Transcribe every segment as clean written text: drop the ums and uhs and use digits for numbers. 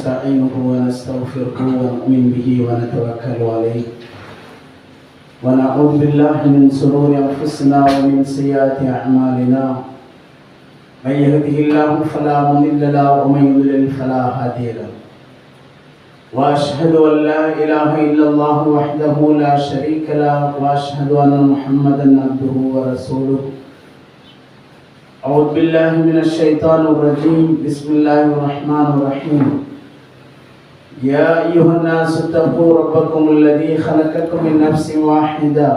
ونستعينه ونستغفره ونؤمن به ونتوكل عليه ونعوذ بالله من شرور أنفسنا ومن سيئات أعمالنا من يهده الله فلا مضل له ومن يضلل فلا هادي له وأشهد أن لا إله إلا الله وحده لا شريك له وأشهد أن محمدا عبده ورسوله. أعوذ بالله من الشيطان الرجيم. بسم الله الرحمن الرحيم. يا أيها الناس اتقوا ربكم الذي خلقكم من نفس واحدة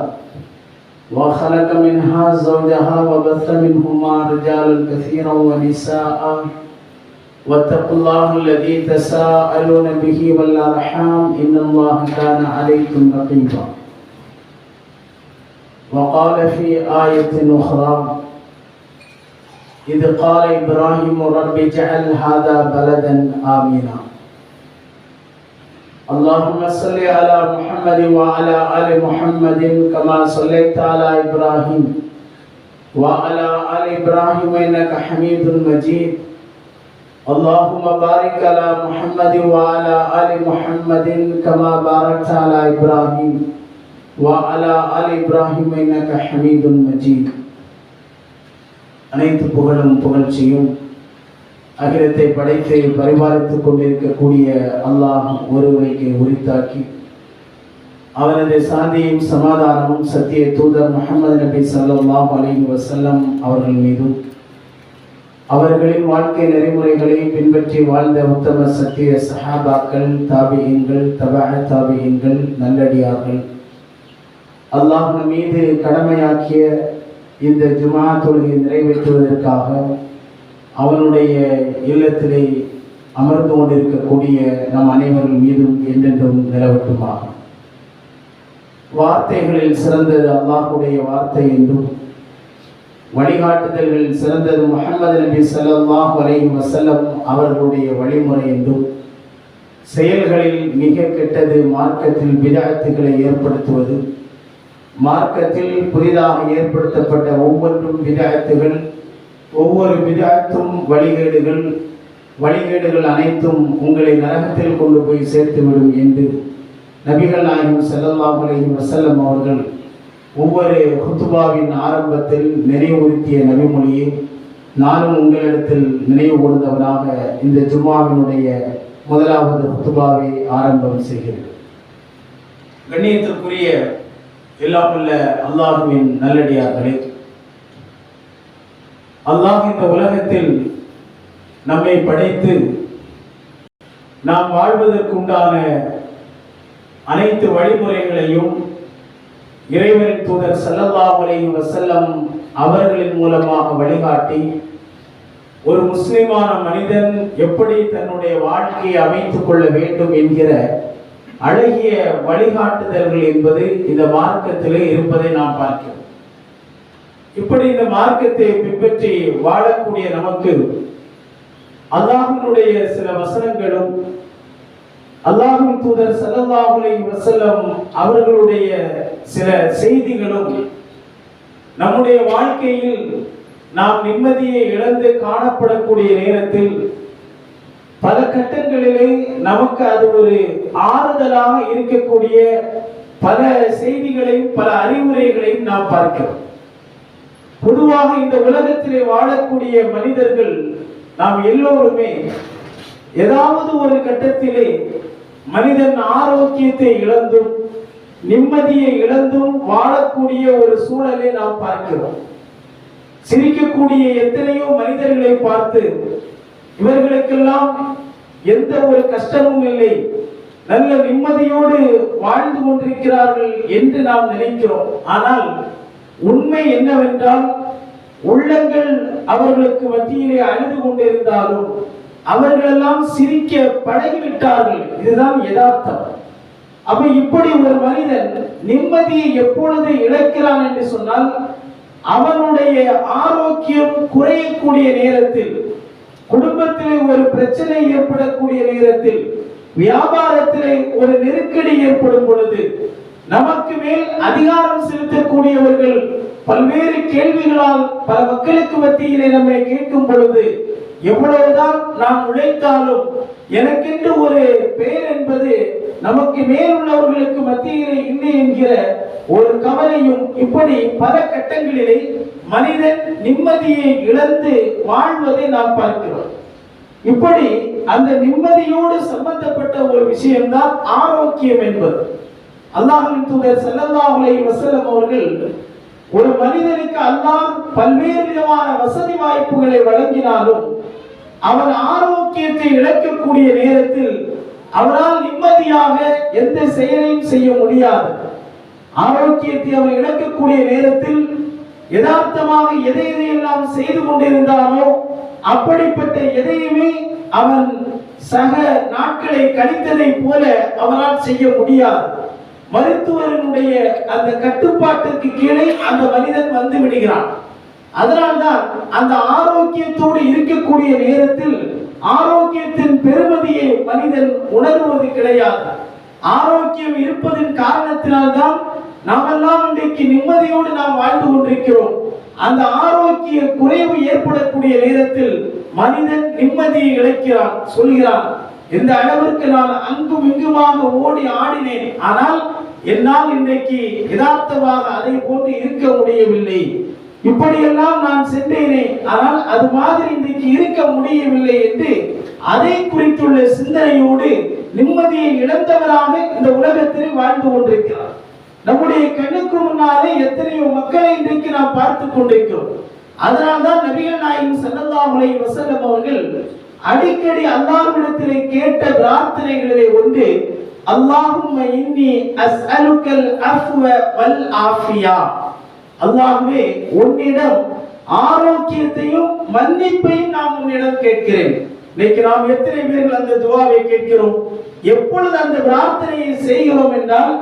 وخلق منها زوجها وبث منهما رجالا كثيرا ونساء واتقوا الله الذي تساءلون به والأرحام إن الله كان عليكم رقيبا. وقال في آية أخرى إذ قال إبراهيم رب اجعل هذا بلدا آمنا. اللهم صل على محمد وعلى آل محمد كما صليت على إبراهيم وعلى آل إبراهيم إنك حميد مجيد. اللهم بارك على محمد وعلى آل محمد كما باركت على إبراهيم وعلى آل إبراهيم إنك حميد مجيد. அனைத்து புகழும் புகழ்ச்சியும் அகிலத்தை படைத்து பரிபாலித்துக் கொண்டிருக்கக்கூடிய அல்லாஹ் ஒருவரைக்கு உரித்தாக்கி அவனது சாந்தியும் சமாதானமும் சத்திய தூதர் முஹம்மது நபி ஸல்லல்லாஹு அலைஹி வஸல்லம் அவர்கள் மீதும் அவர்களின் வாழ்க்கை நெறிமுறைகளை பின்பற்றி வாழ்ந்த உத்தம சத்திய சஹாபாக்கள், தாபியீன்கள், தபஅ தாபியீன்கள், நல்லடியார்கள், அல்லாஹ் மீது கடமையாக்கிய இந்த ஜுமா தொழுகை நிறைவேற்றுவதற்காக அவனுடைய இல்லத்திலே அமர்ந்து கொண்டிருக்கக்கூடிய நம் அனைவர்கள் மீதும் என்றென்றும் நிலவட்டுமாக. வார்த்தைகளில் சிறந்தது அல்லாஹ்வுடைய வார்த்தை என்றும் வழிகாட்டுதல்களில் சிறந்தது முஹம்மது நபி ஸல்லல்லாஹு அலைஹி வஸல்லம் அவர்களுடைய வழிமுறை என்றும் செயல்களில் மிக கெட்டது மார்க்கத்தில் பிதஅத்துகளை ஏற்படுத்துவது, மார்க்கத்தில் புதிதாக ஏற்படுத்தப்பட்ட ஒவ்வொன்றும் பிதஅத்துகள், ஒவ்வொரு பிதஅத்தும் வழிகேடுகள் அனைத்தும் உங்களை நரகத்தில் கொண்டு போய் சேர்த்துவிடும் என்று நபிகள் நாயகம் ஸல்லல்லாஹு அலைஹி வஸல்லம் அவர்கள் ஒவ்வொரு ஹுத்பாவின் ஆரம்பத்தில் நினைவுறுத்திய நபிமொழியை நானும் உங்களிடத்தில் நினைவு கூர்ந்தவனாக இந்த ஜும்மாவினுடைய முதலாவது ஹுத்பாவை ஆரம்பம் செய்கிறேன். கண்ணியத்திற்குரிய எல்லாமுள்ள அல்லாஹ்வின் நல்லடியார்களே, அல்லாஹ் இந்த உலகத்தில் நம்மை படைத்து நாம் வாழ்வதற்குண்டான அனைத்து வழிமுறைகளையும் இறைவனின் தூதர் ஸல்லல்லாஹு அலைஹி வஸல்லம் அவர்களின் மூலமாக வழிகாட்டி ஒரு முஸ்லிமான மனிதன் எப்படி தன்னுடைய வாழ்க்கையை அமைத்துக் கொள்ள வேண்டும் என்கிற அழகிய வழிகாட்டுதல்கள் என்பது இந்த மார்க்கத்திலே இருப்பதை நாம் பார்க்கிறோம். இப்படி இந்த மார்க்கத்தை பின்பற்றி வாழக்கூடிய நமக்கு அல்லாஹ்வினுடைய சில வசனங்களும் அல்லாஹ்வின் தூதர் ஸல்லல்லாஹு அலைஹி வஸல்லம் அவர்களுடைய சில செய்திகளும் நம்முடைய வாழ்க்கையில் நாம் நிம்மதியை இழந்து காணப்படக்கூடிய நேரத்தில் பல கட்டங்களிலே நமக்கு அது ஒரு ஆறுதலாக இருக்கக்கூடிய பல செய்திகளையும் பல அறிவுரைகளையும் நாம் பார்க்கிறோம். பொதுவாக இந்த உலகத்திலே வாழக்கூடிய மனிதர்கள் நாம் எல்லோருமே ஏதாவது ஒரு கட்டத்திலே மனிதன் ஆரோக்கியத்தை இழந்தும் நிம்மதியை இழந்தும் வாழக்கூடிய ஒரு சூழலை நாம் பார்க்கிறோம். சிரிக்கக்கூடிய எத்தனையோ மனிதர்களை பார்த்து இவர்களுக்கெல்லாம் எந்த ஒரு கஷ்டமும் இல்லை, நல்ல நிம்மதியோடு வாழ்ந்து கொண்டிருக்கிறார்கள் என்று நாம் நினைக்கிறோம். ஆனால் உண்மை என்னவென்றால் உள்ளங்கள் அவர்களுக்கு மத்தியிலே அழுது கொண்டிருந்தாலும் அவர்களெல்லாம் சிரிக்க பழகிவிட்டார்கள். இதுதான் யதார்த்தம். அப்ப இப்படி ஒரு மனிதன் நிம்மதியை எப்பொழுது இழக்கிறான் என்று சொன்னால் அவனுடைய ஆரோக்கியம் குறையக்கூடிய நேரத்தில், குடும்பத்திலே ஒரு பிரச்சனை ஏற்படக்கூடிய நேரத்தில், வியாபாரத்திலே ஒரு நெருக்கடி ஏற்படும் பொழுது, நமக்கு மேல் அதிகாரம் செலுத்தக்கூடியவர்கள் பல்வேறு கேள்விகளால் பல மக்களுக்கு மத்தியிலே நம்மை கேட்கும் பொழுது எவ்வளவுதான் நாம் உழைத்தாலும் எனக்கென்று ஒரு பெயர் என்பது நமக்கு மேல் உள்ளவர்களுக்கு மத்தியிலே இல்லை என்கிற ஒரு கவலையும், இப்படி பல கட்டங்களிலே மனிதன் நிம்மதியை இழந்து வாழ்வதை நாம் பார்க்கிறோம். இப்படி அந்த நிம்மதியோடு சம்பந்தப்பட்ட ஒரு விஷயம்தான் ஆரோக்கியம் என்பது. அல்லாஹ்வின் தூதர் ஸல்லல்லாஹு அலைஹி வஸல்லம் அவர்கள், ஒரு மனிதனுக்கு அல்லாஹ் பல்வேறு விதமான வசதி வாய்ப்புகளை வழங்கினாலும் அவன் ஆரோக்கியத்தை இழக்கக்கூடிய நேரத்தில் அவரால் நிம்மதியாக எந்த செயலையும் செய்ய முடியாது. ஆரோக்கியத்தை அவன் இழக்கக்கூடிய நேரத்தில் யதார்த்தமாக எதையெல்லாம் செய்து கொண்டிருந்தானோ அப்படிப்பட்ட எதையுமே அவன் சக நாட்களை கழித்ததை போல அவனால் செய்ய முடியாது. மருத்துவர்களுடைய அந்த கட்டுப்பாட்டிற்கு கீழே அந்த மனிதன் வந்து விடுகிறான். அதனால்தான் அந்த ஆரோக்கியத்தோடு இருக்கக்கூடிய நேரத்தில் ஆரோக்கியத்தின் பெருமதியை மனிதன் உணர்வது கிடையாது. ஆரோக்கியம் இருப்பதன் காரணத்தினால்தான் நாமெல்லாம் இன்றைக்கு நிம்மதியோடு நாம் வாழ்ந்து கொண்டிருக்கிறோம். அந்த ஆரோக்கிய குறைவு ஏற்படக்கூடிய நேரத்தில் மனிதன் நிம்மதியை இழக்கிறான். சொல்கிறான், இந்த அளவிற்கு நான் அங்கும் இங்குமாக ஓடி ஆடினேன், ஆனால் என்னால் இன்றைக்கு யதார்த்தமாக அதை போன்று இருக்க முடியவில்லை. இப்படியெல்லாம் நான் சென்றேனே, ஆனால் அது மாதிரி இன்றைக்கு இருக்க முடியவில்லை என்று அதை குறித்துள்ள சிந்தனையோடு நிம்மதியை இழந்தவராக இந்த உலகத்தில் வாழ்ந்து கொண்டிருக்கிறார். நம்முடைய கண்ணுக்கு முன்னாலே எத்தனையோ மக்களை இன்றைக்கு நாம் பார்த்து கொண்டிருக்கிறோம். அதனால்தான் நபிகள் நாயகம் ஸல்லல்லாஹு அலைஹி வஸல்லம் அவர்கள் அடிக்கடி அல்லாஹ்விடத்திலே கேட்ட பிரார்த்தனைகளிலே ஒன்று, அல்லாஹும்ம இன்னி அஸ்அலுக்கல் அஃப்வ வல் ஆஃபியா. அல்லாஹ்வே, உன்னிடம் ஆரோக்கியத்தையும் மன்னிப்பையும் நான் உன்னிடம் கேட்கிறேன். இன்னைக்கு நாம் எத்தனை பேர்கள் அந்த துஆவை கேட்கிறோம்? எப்பொழுது அந்த பிரார்த்தனையை செய்கிறோம் என்றால்,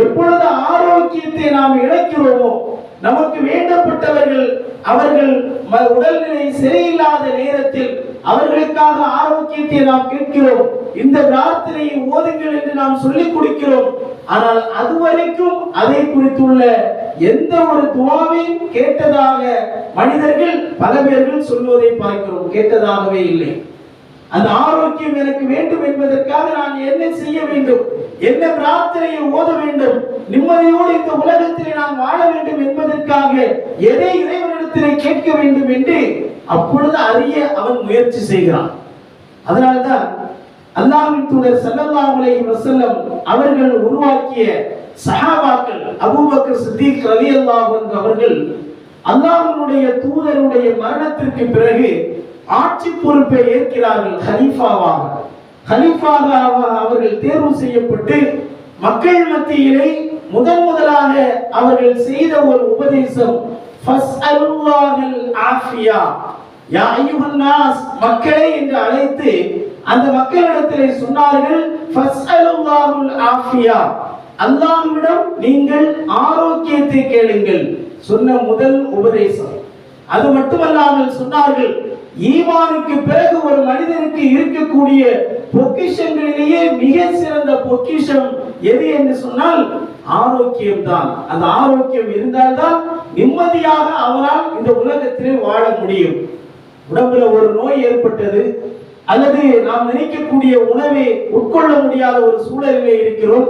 எப்பொழுது ஆரோக்கியத்தை நாம் இழக்கிறோமோ, நமக்கு வேண்டப்பட்டவர்கள் அவர்கள் உடல்நிலை சரியில்லாத நேரத்தில் அவர்களுக்காக ஆரோக்கியத்தை நாம் கேட்கிறோம். இந்த பிரார்த்தனையை ஓதுங்கள் என்று நாம் சொல்லிக் கொடுக்கிறோம். ஆனால் அதுவரைக்கும் அதை குறித்துள்ள எந்த ஒரு துஆவையும் கேட்டதாக மனிதர்கள் பல பேர்கள் சொல்வதை பார்க்கிறோம். கேட்டதாகவே இல்லை. அந்த ஆரோக்கியம் எனக்கு வேண்டும் என்பதற்காக நான் என்ன செய்ய வேண்டும், என்ன பிரார்த்தனையை ஓத வேண்டும், நிம்மதியோடு இந்த உலகத்திலே நான் வாழ வேண்டும் என்பதற்காக எதை இறைவனிடத்திலே கேட்க வேண்டும் என்று அப்பொழுது அறிய அவன் முயற்சி செய்கிறான். அதனால்தான் அல்லாஹ்வின் தூதர் ஸல்லல்லாஹு அலைஹி வஸல்லம் அவர்கள் உருவாக்கிய சஹாபாக்கள் அபூபக்கர் சித்திக் ரலியல்லாஹு அன்ஹு அவர்கள் அல்லாஹ்வுடைய தூதருடைய மரணத்திற்கு பிறகு ஆட்சி பொறுப்பை ஏற்கிறார்கள். கலீஃபாவாக அவர்கள் தேர்வு செய்யப்பட்டு மக்கள் மத்தியிலே முதலாக அவர்கள் செய்த ஒரு உபதேசம், ஃபஸ்அலுல்லாஹல் ஆஃபியா, யா அய்யுஹன் நாஸ், மக்களே என்று அழைத்து அந்த மக்களிடத்திலே சொன்னார்கள், ஃபஸ்அலுல்லாஹல் ஆஃபியா, அல்லாஹ்விடம் நீங்கள் ஆரோக்கியத்தை கேளுங்கள். சொன்ன முதல் உபதேசம். அது மட்டுமல்லாமல் சொன்னார்கள், ஈமானுக்கு பிறகு ஒரு மனிதனுக்கு இருக்கக்கூடிய பொக்கிஷங்களிலேயே மிக சிறந்த பொக்கிஷம் எது என்று சொன்னால் ஆரோக்கியம் தான். அந்த ஆரோக்கியம் இருந்தால்தான் நிம்மதியாக அவரால் இந்த உலகத்திலே வாழ முடியும். உடம்புல ஒரு நோய் ஏற்பட்டது, அல்லது நாம் நினைக்கக்கூடிய உணவை உட்கொள்ள முடியாத ஒரு சூழலிலே இருக்கிறோம்.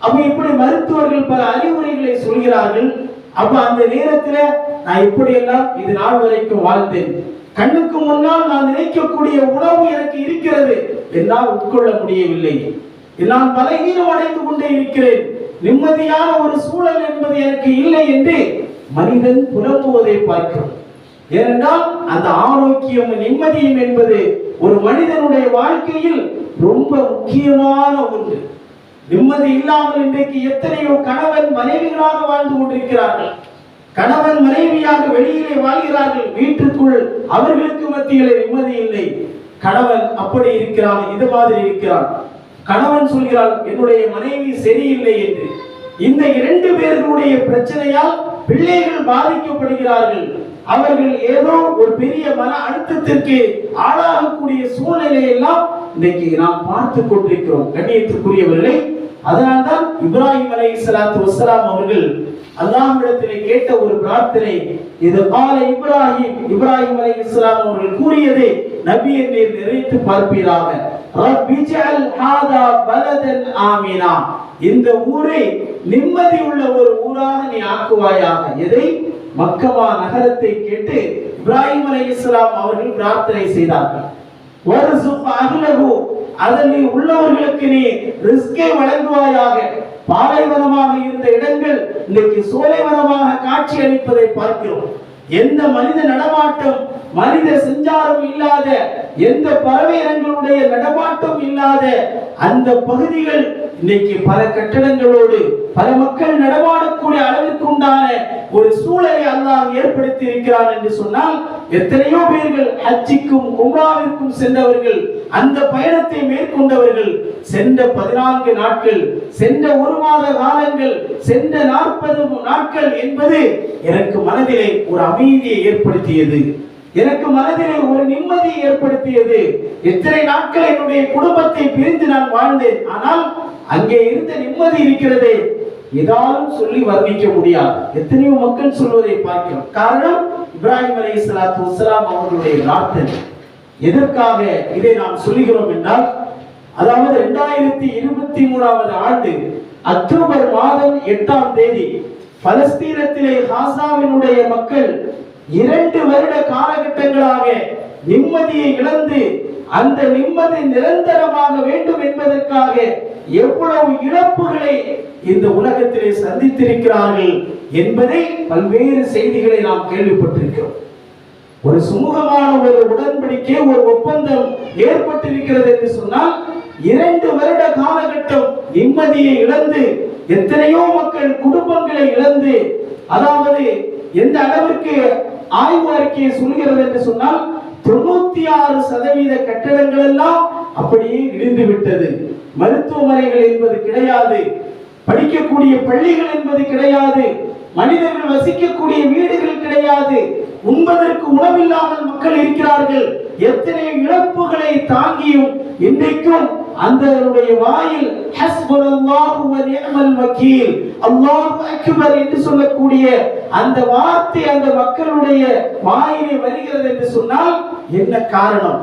அப்ப இப்படி மருத்துவர்கள் பல அறிவுரைகளை சொல்கிறார்கள். அப்ப அந்த நேரத்துல நான் இப்படியெல்லாம் இது நாள் வரைக்கும் வாழ்ந்தேன், கண்ணுக்கு முன்னால் நான் நினைக்கக்கூடிய உணவு எனக்கு இருக்கிறது, என்னால் உட்கொள்ள முடியவில்லை, நான் பலகீனம் அடைந்து கொண்டே இருக்கிறேன், நிம்மதியான ஒரு சூழல் என்பது எனக்கு இல்லை என்று மனிதன் புலம்புவதை பார்க்கிறோம். ஏனென்றால் அந்த ஆரோக்கியம் நிம்மதியும் என்பது ஒரு மனிதனுடைய வாழ்க்கையில் ரொம்ப முக்கியமான ஒன்று. நிம்மதி இல்லாமல் இன்றைக்கு எத்தனையோ கணவன் மனைவிகளாக வாழ்ந்து கொண்டிருக்கிறார்கள். கணவன் மனைவியாக வெளியிலே வாழ்கிறார்கள், வீட்டுக்குள் அவர்களுக்கு மத்தியிலே நிம்மதி இல்லை. கணவன் அப்படி இருக்கிறான், இது மாதிரி இருக்கிறான். கணவன் சொல்கிறான், என்னுடைய மனைவி சரியில்லை என்று. இந்த இரண்டு பேர்களுடைய பிரச்சனையால் பிள்ளைகள் பாதிக்கப்படுகிறார்கள். அவர்கள் ஏதோ ஒரு பெரிய மன அழுத்தத்திற்கு ஆளாகக்கூடிய சூழ்நிலை எல்லாம் இன்றைக்கு நாம் பார்த்து கொண்டிருக்கிறோம். கண்ணியத்திற்குரியவர்களே, அதனால்தான் இப்ராஹிம் அலைஹிஸ்ஸலாத்து வஸ்ஸலாம் அவர்கள் அல்லாஹ்விடத்திலே கேட்ட ஒரு பிரார்த்தனை இது. இப்ராஹிம் அலைஹிஸ்ஸலாம் அவர்கள் கூறியது, நபியை நீர் நிறைத்து பார்ப்பீராக. ரப்பிஜஅல் ஹாதா பலதன் ஆமினா, இந்த ஊரை நிம்மதி உள்ள ஒரு ஊராக நீ ஆக்குவாயாக. எதை? மக்கமா நகரத்தை கேட்டு இப்ராஹிம் அலைஹிஸ்ஸலாம் அவர்கள் பிரார்த்தனை செய்தார்கள். வர்சுக் அஹ்லஹு, அதில் உள்ளவர்களுக்கு நீ ரிஸ்கை வழங்குவாயாக. பாலைவனமாக இருந்த இடங்கள் இன்னைக்கு சோலைவனமாக காட்சி அளிப்பதை பார்க்கிறோம். எந்த மனித நடமாட்டம், மனித சஞ்சாரம் இல்லாத, எந்த பறவை இனங்களுடைய நடமாட்டம் இல்லாத அந்த பகுதிகள் இன்னைக்கு பல கட்டடங்களோடு பல மக்கள் நடமாடக்கூடிய அளவிற்கு உண்டான ஒரு சூழலை அல்லாஹ் ஏற்படுத்தி இருக்கிறார் என்று சொன்னால், எத்தனையோ பேர்கள் ஹஜ்ஜிக்கும் உம்ராவிற்கும் சென்றவர்கள், அந்த பயணத்தை மேற்கொண்டவர்கள், சென்ற 14 நாட்கள், சென்ற 1 மாத காலங்கள், சென்ற 40 நாட்கள் என்பது எனக்கு மனதிலே ஒரு அமைதியை ஏற்படுத்தியது, எனக்கு மனதிலே ஒரு நிம்மதியை ஏற்படுத்தியது. எத்தனை நாட்கள் என்னுடைய குடும்பத்தை பிரிந்து நான் வாழ்ந்தேன், ஆனால் அங்கே இருந்த நிம்மதி இருக்கிறதே, ஏதாலும் சொல்லி வர்ணிக்க முடியாது. எத்தனையோ மக்கள் சொல்வதை பார்க்கிறோம். காரணம் இப்ராஹிம் அலைஹிஸ்ஸலாத்து வஸ்ஸலாம் அவர்களுடைய பிரார்த்தனை. எதற்காக இதை நாம் சொல்லுகிறோம் என்றால், அதாவது 2023 ஆண்டு அக்டோபர் மாதம் 8ஆம் தேதி பலஸ்தீனத்திலே காசாவினுடைய மக்கள் 2 வருட காலகட்டங்களாக நிம்மதியை இழந்து, அந்த நிம்மதி நிரந்தரமாக வேண்டும் என்பதற்காக எவ்வளவு இழப்புகளை இந்த உலகத்திலே சந்தித்திருக்கிறார்கள் என்பதை பல்வேறு செய்திகளை நாம் கேள்விப்பட்டிருக்கிறோம். ஒரு சுமூகமான ஒரு உடன்படிக்கை, ஒரு ஒப்பந்தம் ஏற்பட்டிருக்கிறது என்று சொன்னால், 2 வருட காலகட்டம் நிம்மதியை இழந்து, எத்தனையோ மக்கள் குடும்பங்களை இழந்து, அதாவது எந்த அளவிற்கு ஆய்வு அறிக்கையை சொல்கிறது என்று சொன்னால், 96% கட்டடங்கள் எல்லாம் அப்படியே இடிந்து விட்டது. மருத்துவமனைகள் என்பது கிடையாது, படிக்கக்கூடிய பள்ளிகள் என்பது கிடையாது, மனிதர்கள் வசிக்கக்கூடிய வீடுகள் கிடையாது, உண்பதற்கு உணவில்லாமல் மக்கள் இருக்கிறார்கள். எத்தனை இழப்புகளை தாங்கியும் இன்றைக்கும் அந்த வாயில் ஹஸ்புனல்லாஹு வ நிஅமல் வக்கீல், அல்லாஹு அக்பர் என்று சொல்லக்கூடிய அந்த வார்த்தை அந்த மக்களுடைய வாயிலே வருகிறது என்று சொன்னால் என்ன காரணம்?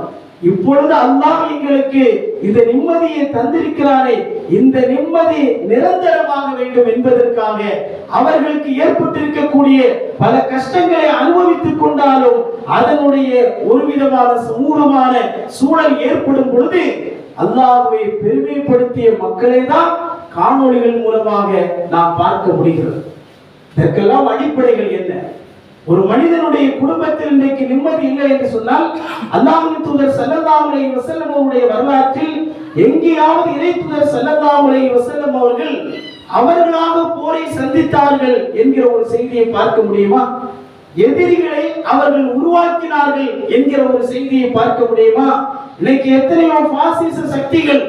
இப்பொழுது அல்லாஹ் எங்களுக்கு இந்த நிம்மதியை தந்திருக்கிறாரே, இந்த நிம்மதி நிரந்தரமாக வேண்டும் என்பதற்காக அவர்களுக்கு ஏற்பட்டிருக்கக்கூடிய பல கஷ்டங்களை அனுபவித்துக் கொண்டாலும் அதனுடைய ஒரு விதமான சமூகமான சூழல் ஏற்படும் பொழுது அல்லாஹ்வை பெருமைப்படுத்திய மக்களை தான் காணொளிகள் மூலமாக நாம் பார்க்க முடிகிறது. இதற்கெல்லாம் அடிப்படைகள் என்ன? ஒரு மனிதனுடைய குடும்பத்தில் இன்றைக்கு நிம்மதி இல்லை என்று சொன்னால், அல்லாஹ்வின் தூதர் ஸல்லல்லாஹு அலைஹி வஸல்லம் அவருடைய வரலாற்றில் எங்கேயாவது இறை தூதர் ஸல்லல்லாஹு அலைஹி வஸல்லம் அவர்கள் அவர்களாக போரை சந்தித்தார்கள் என்கிற ஒரு செய்தியை பார்க்க முடியுமா? எதிரிகளை அவர்கள் உருவாக்கினார்கள் என்கிற ஒரு செய்தியை பார்க்க முடியுமா? இன்னைக்கு எத்தனையோ பாசிச சக்திகள்,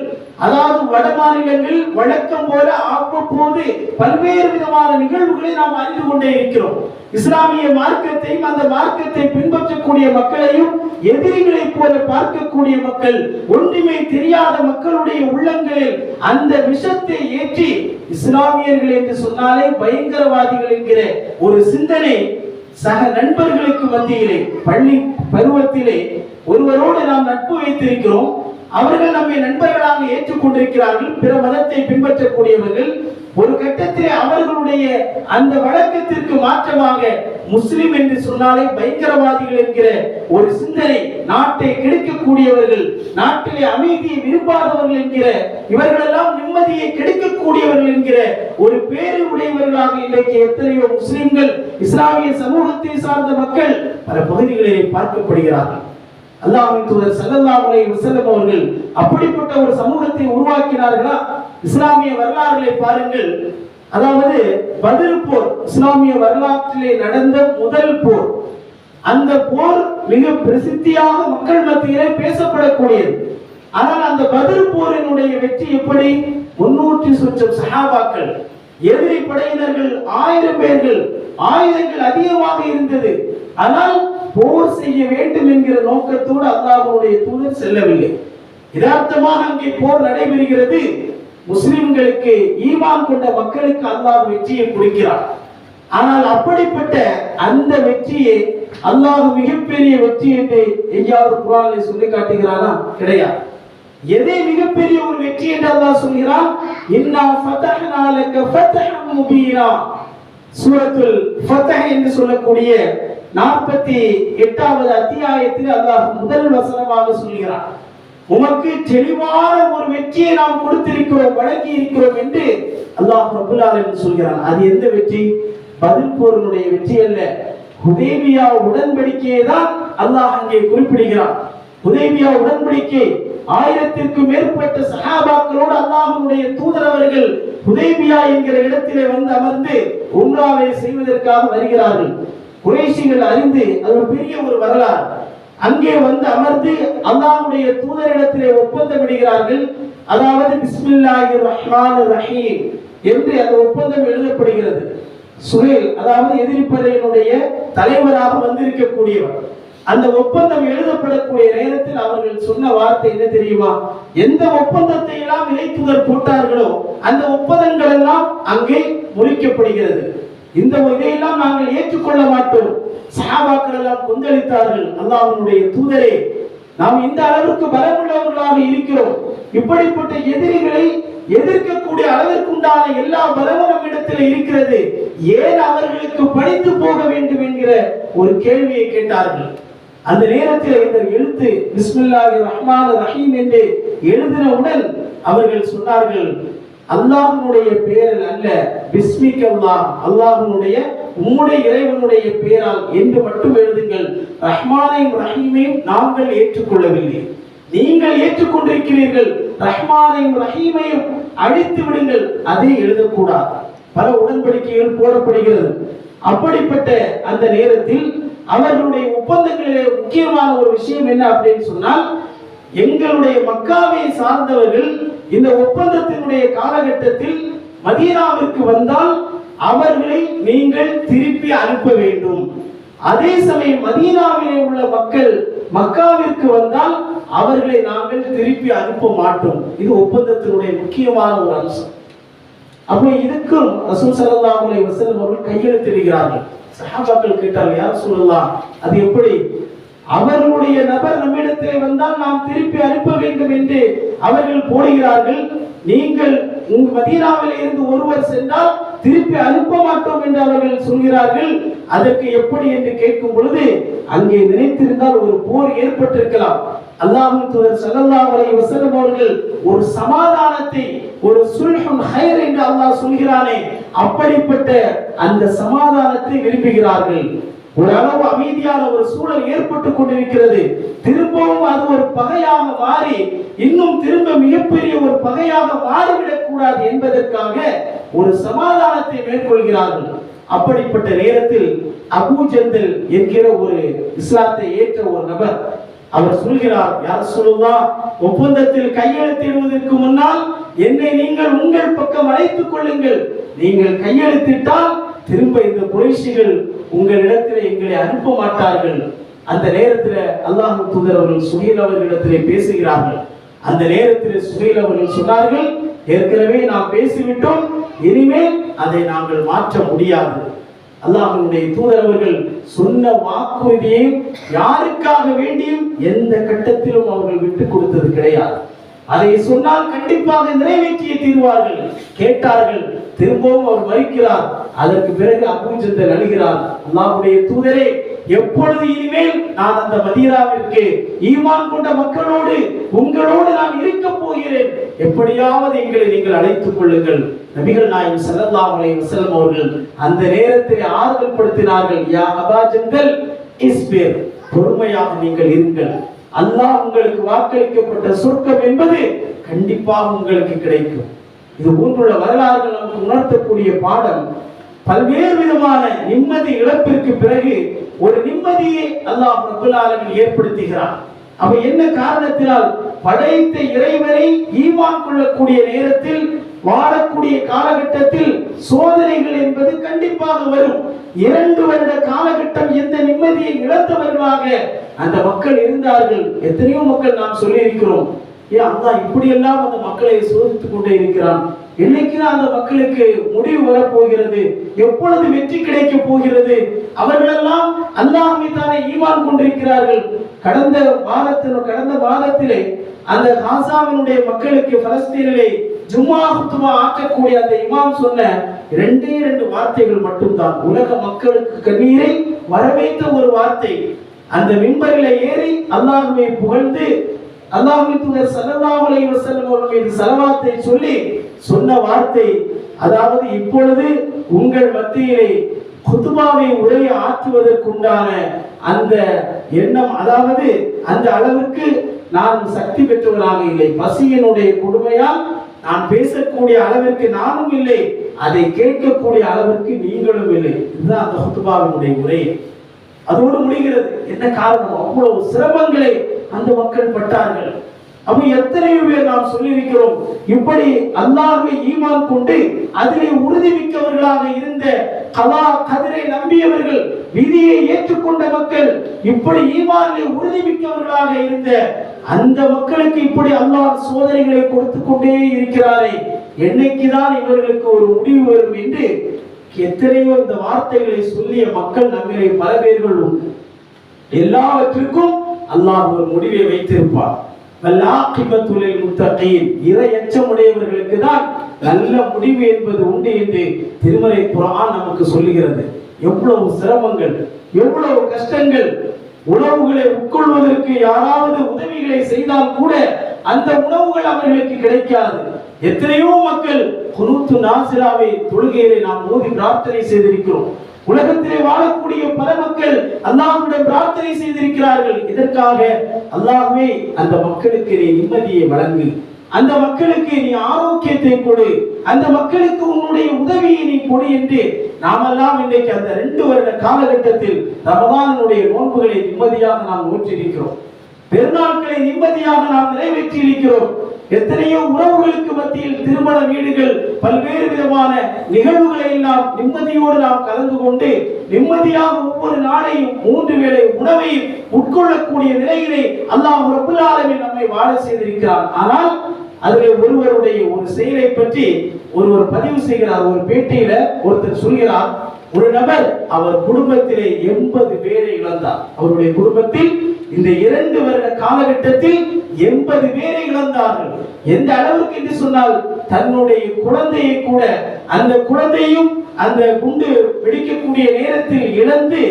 அதாவது வட மாநிலங்கள் வழக்கம் போல அவ்வப்போது பல்வேறு விதமான நிகழ்வுகளை நாம் அறிந்து கொண்டே இருக்கிறோம். இஸ்லாமிய மார்க்கத்தையும் அந்த மார்க்கத்தை பின்பற்றக்கூடிய மக்களையும் எதிரிகளை போல பார்க்கக்கூடிய மக்கள், ஒன்றுமே தெரியாத மக்களுடைய உள்ளங்களில் அந்த விஷத்தை ஏற்றி இஸ்லாமியர்கள் என்று சொன்னாலே பயங்கரவாதிகள் என்கிற ஒரு சிந்தனை சக நண்பர்களுக்கு மத்தியிலே, பள்ளி பருவத்திலே ஒருவரோடு நாம் நட்பு வைத்திருக்கிறோம், அவர்கள் நம்மை நண்பர்களாக ஏற்றுக்கொண்டிருக்கிறார்கள், பிற மதத்தை பின்பற்றக்கூடியவர்கள். ஒரு கட்டத்திலே அவர்களுடைய அந்த வழக்கத்திற்கு மாற்றமாக முஸ்லிம் என்று சொன்னாலே பயங்கரவாதிகள் என்கிற ஒரு சிந்தனை, நாட்டை கெடுக்கக்கூடியவர்கள், நாட்டிலே அமைதியை விரும்பாதவர்கள் என்கிற, இவர்களெல்லாம் நிம்மதியை கெடுக்கக்கூடியவர்கள் என்கிற ஒரு பேரு உடையவர்களாக இன்றைக்கு எத்தனையோ முஸ்லிம்கள், இஸ்லாமிய சமூகத்தை சார்ந்த மக்கள் பல பகுதிகளிலே பார்க்கப்படுகிறார்கள். அல்லாஹ்வின் தூதர் ஸல்லல்லாஹு அலைஹி வஸல்லம் அவர்கள் அப்படிப்பட்ட ஒரு சமூகத்தை உருவாக்கினார்களா? இஸ்லாமிய வரலாறுகளை பாருங்கள். அதாவது பத்ர் போர் இஸ்லாமிய வரலாற்றிலே நடந்த முதல் போர். அந்த போர் மிக பிரசித்தியாக மக்கள் மத்தியிலே பேசப்படக்கூடியது. ஆனால் அந்த பத்ர் போரினுடைய வெற்றி எப்படி? 300 சொச்சம் சஹாபாக்கள், எதிரி படையினர்கள் 1000 பேர்கள், ஆயுதங்கள் அதிகமாக இருந்தது. ஆனால் போர் செய்ய வேண்டும் என்கிற நோக்கத்தோடு அல்லாஹ்வுடைய தூதர் செல்லவில்லை. யதார்த்தமாக அங்கே போர் நடைபெறுகிறது. முஸ்லிம்களுக்கு, ஈமான் கொண்ட மக்களுக்கு அல்லாஹ் வெற்றியை கொடுக்கிறார். ஆனால் அப்படிப்பட்ட அந்த வெற்றியை அல்லாஹ் மிகப்பெரிய வெற்றி என்று எங்கேயாவது குர்ஆனில் சொல்லி காட்டுகிறானா? கிடையாது. எதை மிகப்பெரிய ஒரு வெற்றி என்று அல்லாஹ் சொல்கிறான்? இன்னா ஃபதஹ்னா லக ஃபத்ஹன் முபீனா. சூரத்துல் ஃபத்ஹ் என்று சொல்லக்கூடிய 48வது அத்தியாயத்தில் அல்லாஹ் முதல் வசனமாக சொல்கிறான், உமக்கு தெளிவான ஒரு வெற்றியை நாம் கொடுத்திருக்கிறோம், வழங்கி இருக்கிறோம் என்று அல்லாஹ் ரப்பல் ஆலமீன் சொல்கிறான். அது எந்த வெற்றி? பதில் போரினுடைய வெற்றி அல்ல, ஹுதைபியா உடன்படிக்கையை தான் அல்லாஹ் அங்கே குறிப்பிடுகிறான். ஹுதைபியா உடன்படிக்கை 1000க்கும் மேற்பட்ட சஹாபாக்களோடு அல்லாஹ்வுடைய தூதர் அவர்கள் ஹுதைபியா என்கிற இடத்திலே வந்து அமர்ந்து உம்ராவை செய்வதற்காக வருகிறார்கள். குறைஷிகள் அறிந்து அது ஒரு பெரிய ஒரு வரலாறு. அங்கே வந்து அமர்ந்து அல்லாஹ்வுடைய தூதரிடத்திலே ஒப்பந்தம் விடுகிறார்கள். அதாவது பிஸ்மில்லாஹிர் ரஹ்மானிர் ரஹீம் என்று அந்த ஒப்பந்தம் எழுதப்படுகிறது. சுஹைல், அதாவது எதிரிப்படையினுடைய தலைவராக வந்திருக்கக்கூடியவர், அந்த ஒப்பந்தம் எழுதப்படக்கூடிய நேரத்தில் அவர்கள் சொன்ன வார்த்தை என்ன தெரியுமா? எந்த ஒப்பந்தத்தை எல்லாம் இறைத்தூதர் போட்டார்களோ அந்த ஒப்பந்தங்கள் எல்லாம் அங்கே முறிக்கப்படுகிறது. இந்த இதையெல்லாம் நாங்கள் ஏற்றுக்கொள்ள மாட்டோம். சஹாபாக்கள் எல்லாம் கொந்தளித்தார்கள். அல்லாஹ்வுடைய தூதரே, நாம் இந்த அளவிற்கு பலமுள்ளவர்களாக இருக்கிறோம், இப்படிப்பட்ட எதிரிகளை எதிர்க்கக்கூடிய அளவிற்குண்டான எல்லா பலமும் நம்மிடத்தில் இருக்கிறது, ஏன் அவர்களுக்கு பணிந்து போக வேண்டும் என்கிற ஒரு கேள்வியை கேட்டார்கள். அந்த நேரத்தில் இந்த எழுத்து பிஸ்மில்லாஹிர் ரஹ்மானிர் ரஹீம் என்று எழுதினவுடன் அவர்கள் சொன்னார்கள், அல்லாஹ்வுடைய பெயரில் அல்ல, பிஸ்மிக்கல்லாஹ், அல்லாஹ்வுடைய உம்முடைய இறைவனுடைய பெயரால் என்று மட்டும் எழுதுங்கள். ரஹ்மானையும் ரஹீமையும் நாங்கள் ஏற்றுக்கொள்ளவில்லை, நீங்கள் ஏற்றுக்கொண்டிருக்கிறீர்கள், ரஹ்மானையும் ரஹீமையும் அழித்து விடுங்கள், அதை எழுதக்கூடாது. பல உடன்படிக்கைகள் போடப்படுகிறது. அப்படிப்பட்ட அந்த நேரத்தில் அவர்களுடைய ஒப்பந்தங்களிலே முக்கியமான ஒரு விஷயம் என்ன அப்படின்னு சொன்னால், எங்களுடைய மக்காவை சார்ந்தவர்கள் இந்த ஒப்பந்தத்தினுடைய காலகட்டத்தில் மதீனாவிற்கு வந்தால் அவர்களை நீங்கள் திருப்பி அனுப்ப வேண்டும். அதே சமயம் மதீனாவிலே உள்ள மக்கள் மக்காவிற்கு வந்தால் அவர்களை நாங்கள் திருப்பி அனுப்ப மாட்டோம். இது ஒப்பந்தத்தினுடைய முக்கியமான ஒரு அம்சம். அப்போ இதுக்கும் ரசூல் ஸல்லல்லாஹு அலைஹி வஸல்லம் அவர்கள் கையெழுத்திடுகிறார்கள். சஹாபாக்கள் கேட்டார்கள், யார் ரசூலுல்லாஹ், அது எப்படி? அவர்களுடைய நபர் நம்மிடத்திலே வந்தால் நாம் திருப்பி அனுப்ப வேண்டும் என்று அவர்கள் போடுகிறார்கள். நீங்கள் மதீனாவில் இருந்து ஒருவர் சென்றால் திருப்பி அனுப்ப மாட்டோம் என்று அவர்கள் சொல்கிறார்கள். அதற்கு எப்படி என்று கேட்கும் பொழுது, அங்கே நினைத்திருந்தால் ஒரு போர் ஏற்பட்டிருக்கலாம். அல்லாஹ்வின் தூதர் ஸல்லல்லாஹு அலைஹி வஸல்லம் அவர்கள் ஒரு சமாதானத்தை, ஒரு சுல்ஹுன் ஹைர் என்று அல்லாஹ் சொல்கிறானே, அப்படிப்பட்ட அந்த சமாதானத்தை விரும்புகிறார்கள். ஒரு அளவு அமைதியான ஒரு சூழல் ஏற்பட்டுக் கொண்டிருக்கிறது. திரும்பவும் அது ஒரு பகையாக மாறி இன்னும் திரும்ப மிகப்பெரிய ஒரு பகையாக மாறிவிடக் கூடாது என்பதற்காக ஒரு சமாதானத்தை மேற்கொள்கிறார்கள். அப்படிப்பட்ட நேரத்தில் அபூ ஜந்தல் என்கிற ஒரு இஸ்லாத்தை ஏற்ற ஒரு நபர் அவர் சொல்கிறார், யார் ரசூலுல்லாஹ், ஒப்பந்தத்தில் கையெழுத்திடுவதற்கு முன்னால் என்னை நீங்கள் உங்கள் பக்கம் அழைத்துக் கொள்ளுங்கள். நீங்கள் கையெழுத்திட்டால் திரும்ப இந்த குறைஷிகள் உங்களிடத்தில் எங்களை அனுப்ப மாட்டார்கள். அந்த நேரத்தில் அல்லாஹ்வின் தூதர் அவர்கள் சுஹைல் அவர்களிடத்திலே பேசுகிறார்கள். அந்த நேரத்தில் சுஹைல் அவர்கள் சொன்னார்கள், ஏற்கனவே நாம் பேசிவிட்டோம், இனிமேல் அதை நாங்கள் மாற்ற முடியாது. அல்லாஹ்வுடைய தூதர் அவர்கள் சொன்ன வாக்குறுதியை யாருக்காக வேண்டியும் எந்த கட்டத்திலும் அவர்கள் விட்டுக் கொடுத்தது கிடையாது. அதை சொன்னால் கண்டிப்பாக நிறைவேற்றிய தீர்வார்கள். கேட்டார்கள், திரும்பவும் அவர் மறுக்கிறார். அதற்கு பிறகு அபூ ஜந்தல் அழுகிறார், அல்லாஹ்வுடைய தூதரே, எப்பொழுது இனிமேல் நான் அந்த மதீனாவிற்கு ஈமான் கொண்ட மக்களோடு உங்களோடு நான் இருக்க போகிறேன், எப்படியாவது எங்களை நீங்கள் அழைத்துக் கொள்ளுங்கள். நபிகள் நாயகம் ஸல்லல்லாஹு அலைஹி வஸல்லம் அவர்கள் அந்த நேரத்தில் ஆறுதல் படுத்தினார்கள், யா அபா ஜந்தல் இஸ்பிர், பொறுமையாக நீங்கள் இருங்கள், அல்லாஹ் உங்களுக்கு வாக்களிக்கப்பட்ட சொர்க்கம் என்பது கண்டிப்பாக உங்களுக்கு கிடைக்கும். இது போன்றுள்ள வரலாறுகள் நமக்கு உணர்த்தக்கூடிய பாடம். பல்வேறு விதமான நிம்மதி இழப்பிற்கு பிறகு ஒரு நிம்மதியை அல்லாஹ் ரப்பல் ஆலமீன் ஏற்படுத்துகிறார். அப்ப என்ன காரணத்தினால்? படைத்த இறைவனை ஈமான் கொள்ளக்கூடிய நேரத்தில், வாழக்கூடிய காலகட்டத்தில் சோதனைகள் என்பது கண்டிப்பாக வரும். 2 வருட காலகட்டம் எந்த நிம்மதியை இழந்தவர்களாக அந்த மக்கள் இருந்தார்கள். எத்தனையோ மக்கள் நாம் சொல்லி இருக்கிறோம், ஏன் அல்லாஹ் இப்படி எல்லாம் அந்த மக்களை சோதித்துக் கொண்டே இருக்கிறான் என்னைக்குதான் அந்த மக்களுக்கு முடிவு வரப்போகிறது, எப்பொழுது வெற்றி கிடைக்க போகிறது? அவர்களெல்லாம் அல்லாஹ்வை தானே ஈமான் கொண்டிருக்கிறார்கள். கடந்த வாரத்திலே அந்த காசாவினுடைய மக்களுக்கு பலஸ்தீனிலே ஜும்மா குத்துபா ஆற்றக்கூடிய அந்த இமாம் சொன்ன 2 வார்த்தைகள் மட்டும்தான் உலக மக்களுக்கு கண்ணீரை வரவைத்த ஒரு வார்த்தை. அந்த மிம்பரிலே ஏறி அல்லாஹ்வை புகழ்ந்து அல்லாஹ்வின் தூதர் ஸல்லல்லாஹு அலைஹி வஸல்லம் அவர்கள் மீது ஸலவாத்தை சொல்லி சொன்ன வார்த்தை, அதாவது இப்பொழுது உங்கள் மத்தியிலே குத்துபாவை உரையை ஆற்றுவதற்குண்டான அந்த எண்ணம், அதாவது அந்த அளவுக்கு நான் சக்தி பெற்றவராக இல்லை, பசியினுடைய கொடுமையால் நான் பேசக்கூடிய அளவிற்கு நானும் இல்லை, அதை கேட்கக்கூடிய அளவிற்கு நீங்களும் இல்லை. இதுதான் அந்த குத்துபாவினுடைய உரை. அதோடு முடிகிறது. என்ன காரணம்? அவ்வளவு சிரமங்களை அந்த மக்கள் பட்டார்கள். அப்ப எத்தனையோ பேர் நாம் சொல்லியிருக்கிறோம், இப்படி அல்லாஹ்வை ஈமான் கொண்டு அதிலே உறுதி மிக்கவர்களாக இருந்த கலா கதிரை நம்பியவர்கள், விதியை ஏற்றுக்கொண்ட மக்கள், இப்படி ஈமானிலே உறுதி மிக்கவர்களாக இருந்த அந்த மக்களுக்கு இப்படி அல்லாஹ் சோதனைகளை கொடுத்து கொண்டே இருக்கிறாரே, என்னைக்குதான் இவர்களுக்கு ஒரு முடிவு வரும் என்று எத்தனையோ இந்த வார்த்தைகளை சொல்லிய மக்கள் நம்மிலே பல பேர்கள் உண்டு. எல்லாவற்றுக்கும் அல்லாஹ் ஒரு முடிவை வைத்திருப்பார். இறை எச்சமுடையவர்களுக்கு தான் நல்ல முடிவு என்பது உண்டு என்று திருமறை குர்ஆன் நமக்கு சொல்லுகிறது. எவ்வளவு சிரமங்கள், எவ்வளவு கஷ்டங்கள். உணவுகளை உட்கொள்வதற்கு யாராவது உதவிகளை செய்தால் கூட அந்த உணவுகள் அவர்களுக்கு கிடைக்காது. எத்தனையோ மக்கள் குனூத்து நாசிராவை தொழுகையிலே நாம் ஓதி பிரார்த்தனை செய்திருக்கிறோம். உலகத்திலே வாழக்கூடிய பல மக்கள் அல்லாஹ்விடம் பிரார்த்தனை செய்திருக்கிறார்கள். இதற்காக அல்லாஹ்வே அந்த மக்களுக்கு நீ நிம்மதியை வழங்கு, அந்த மக்களுக்கு நீ ஆரோக்கியத்தை கொடு, அந்த மக்களுக்கு உன்னுடைய உதவியை நீ கொடு என்று நாமெல்லாம் இன்றைக்கு அந்த 2 வருட காலகட்டத்தில் ரமதானுடைய நோன்புகளை நிம்மதியாக நாம் நோற்றிருக்கிறோம். பெருநாட்களை நிம்மதியாக நாம் நிறைவேற்றி இருக்கிறோம். எத்தனையோ உறவுகளுக்கு மத்தியில் திருமண வீடுகள், பல்வேறு விதமான நிகழ்வுகளை எல்லாம் நிம்மதியோடு நாம் கலந்து கொண்டு நிம்மதியாக ஒவ்வொரு நாளையும் 3 வேளை உணவை உட்கொள்ளக்கூடிய நிலையிலே அல்லாஹ் ரப்பல் ஆலமீன் நம்மை வாழ செய்திருக்கிறார். ஆனால் அதிலே ஒருவருடைய ஒரு செயலை பற்றி ஒருவர் பதிவு செய்கிறார். ஒரு பேட்டியில ஒருத்தர் சொல்கிறார், ஒரு நபர் அவர் குடும்பத்திலே 80 பேரை இழந்தார். அவருடைய குடும்பத்தில் இந்த 2 வருட காலகட்டத்தில் 80 பேரை இழந்தார்கள். எந்த அளவுக்கு என்று சொன்னால், தன்னுடைய குழந்தையை கூட, அந்த குழந்தையும் அந்த குண்டு வெடிக்கக்கூடிய நேரத்தில் இழந்து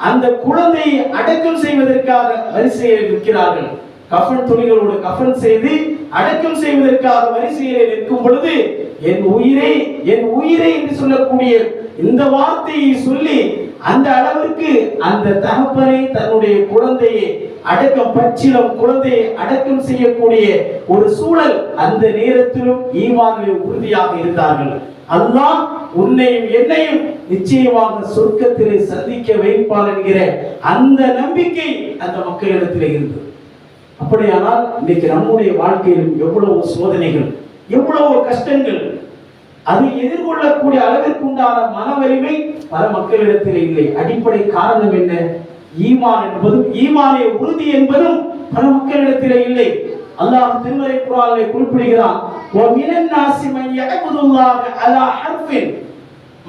அந்த குழந்தையை அடக்கம் செய்வதற்காக வரிசையில் நிற்கிறார்கள். கஃன் துணிகளோடு கஃன் செய்து அடக்கம் செய்வதற்காக வரிசையில் நிற்கும் பொழுது, என் உயிரே என் உயிரே என்று சொல்லக்கூடிய இந்த வார்த்தையை சொல்லி அந்த அளவிற்கு அந்த தகப்பனை தன்னுடைய குழந்தையை அடக்கம், பச்சிலம் குழந்தையை அடக்கம் செய்யக்கூடிய ஒரு சூழல் அந்த நேரத்திலும் ஈமானிலே உறுதியாக இருந்தார்கள். அல்லாஹ் உன்னையும் என்னையும் நிச்சயமாக சொர்க்கத்திலே சந்திக்க வைப்பான் என்கிற அந்த நம்பிக்கை அந்த மக்களிடத்திலே இருந்தது. அப்படியானால் இன்னைக்கு நம்முடைய வாழ்க்கையிலும் எவ்வளவு சோதனைகள், எவ்வளவு கஷ்டங்கள், அது எதிர்கொள்ளக்கூடிய அளவிற்கு உண்டான மன வலிமை பல மக்களிடத்தில் இல்லை. அடிப்படை காரணம் என்ன? ஈமான் என்பதும் ஈமானிய உறுதி என்பதும் பல மக்களிடத்தில் இல்லை. அல்லாஹ் திருமறை குர்ஆனிலே குறிப்பிடுகிறான், வமினன் நாஸி மன் யஅபுதுல்லாஹ அலா ஹர்ஃபின்.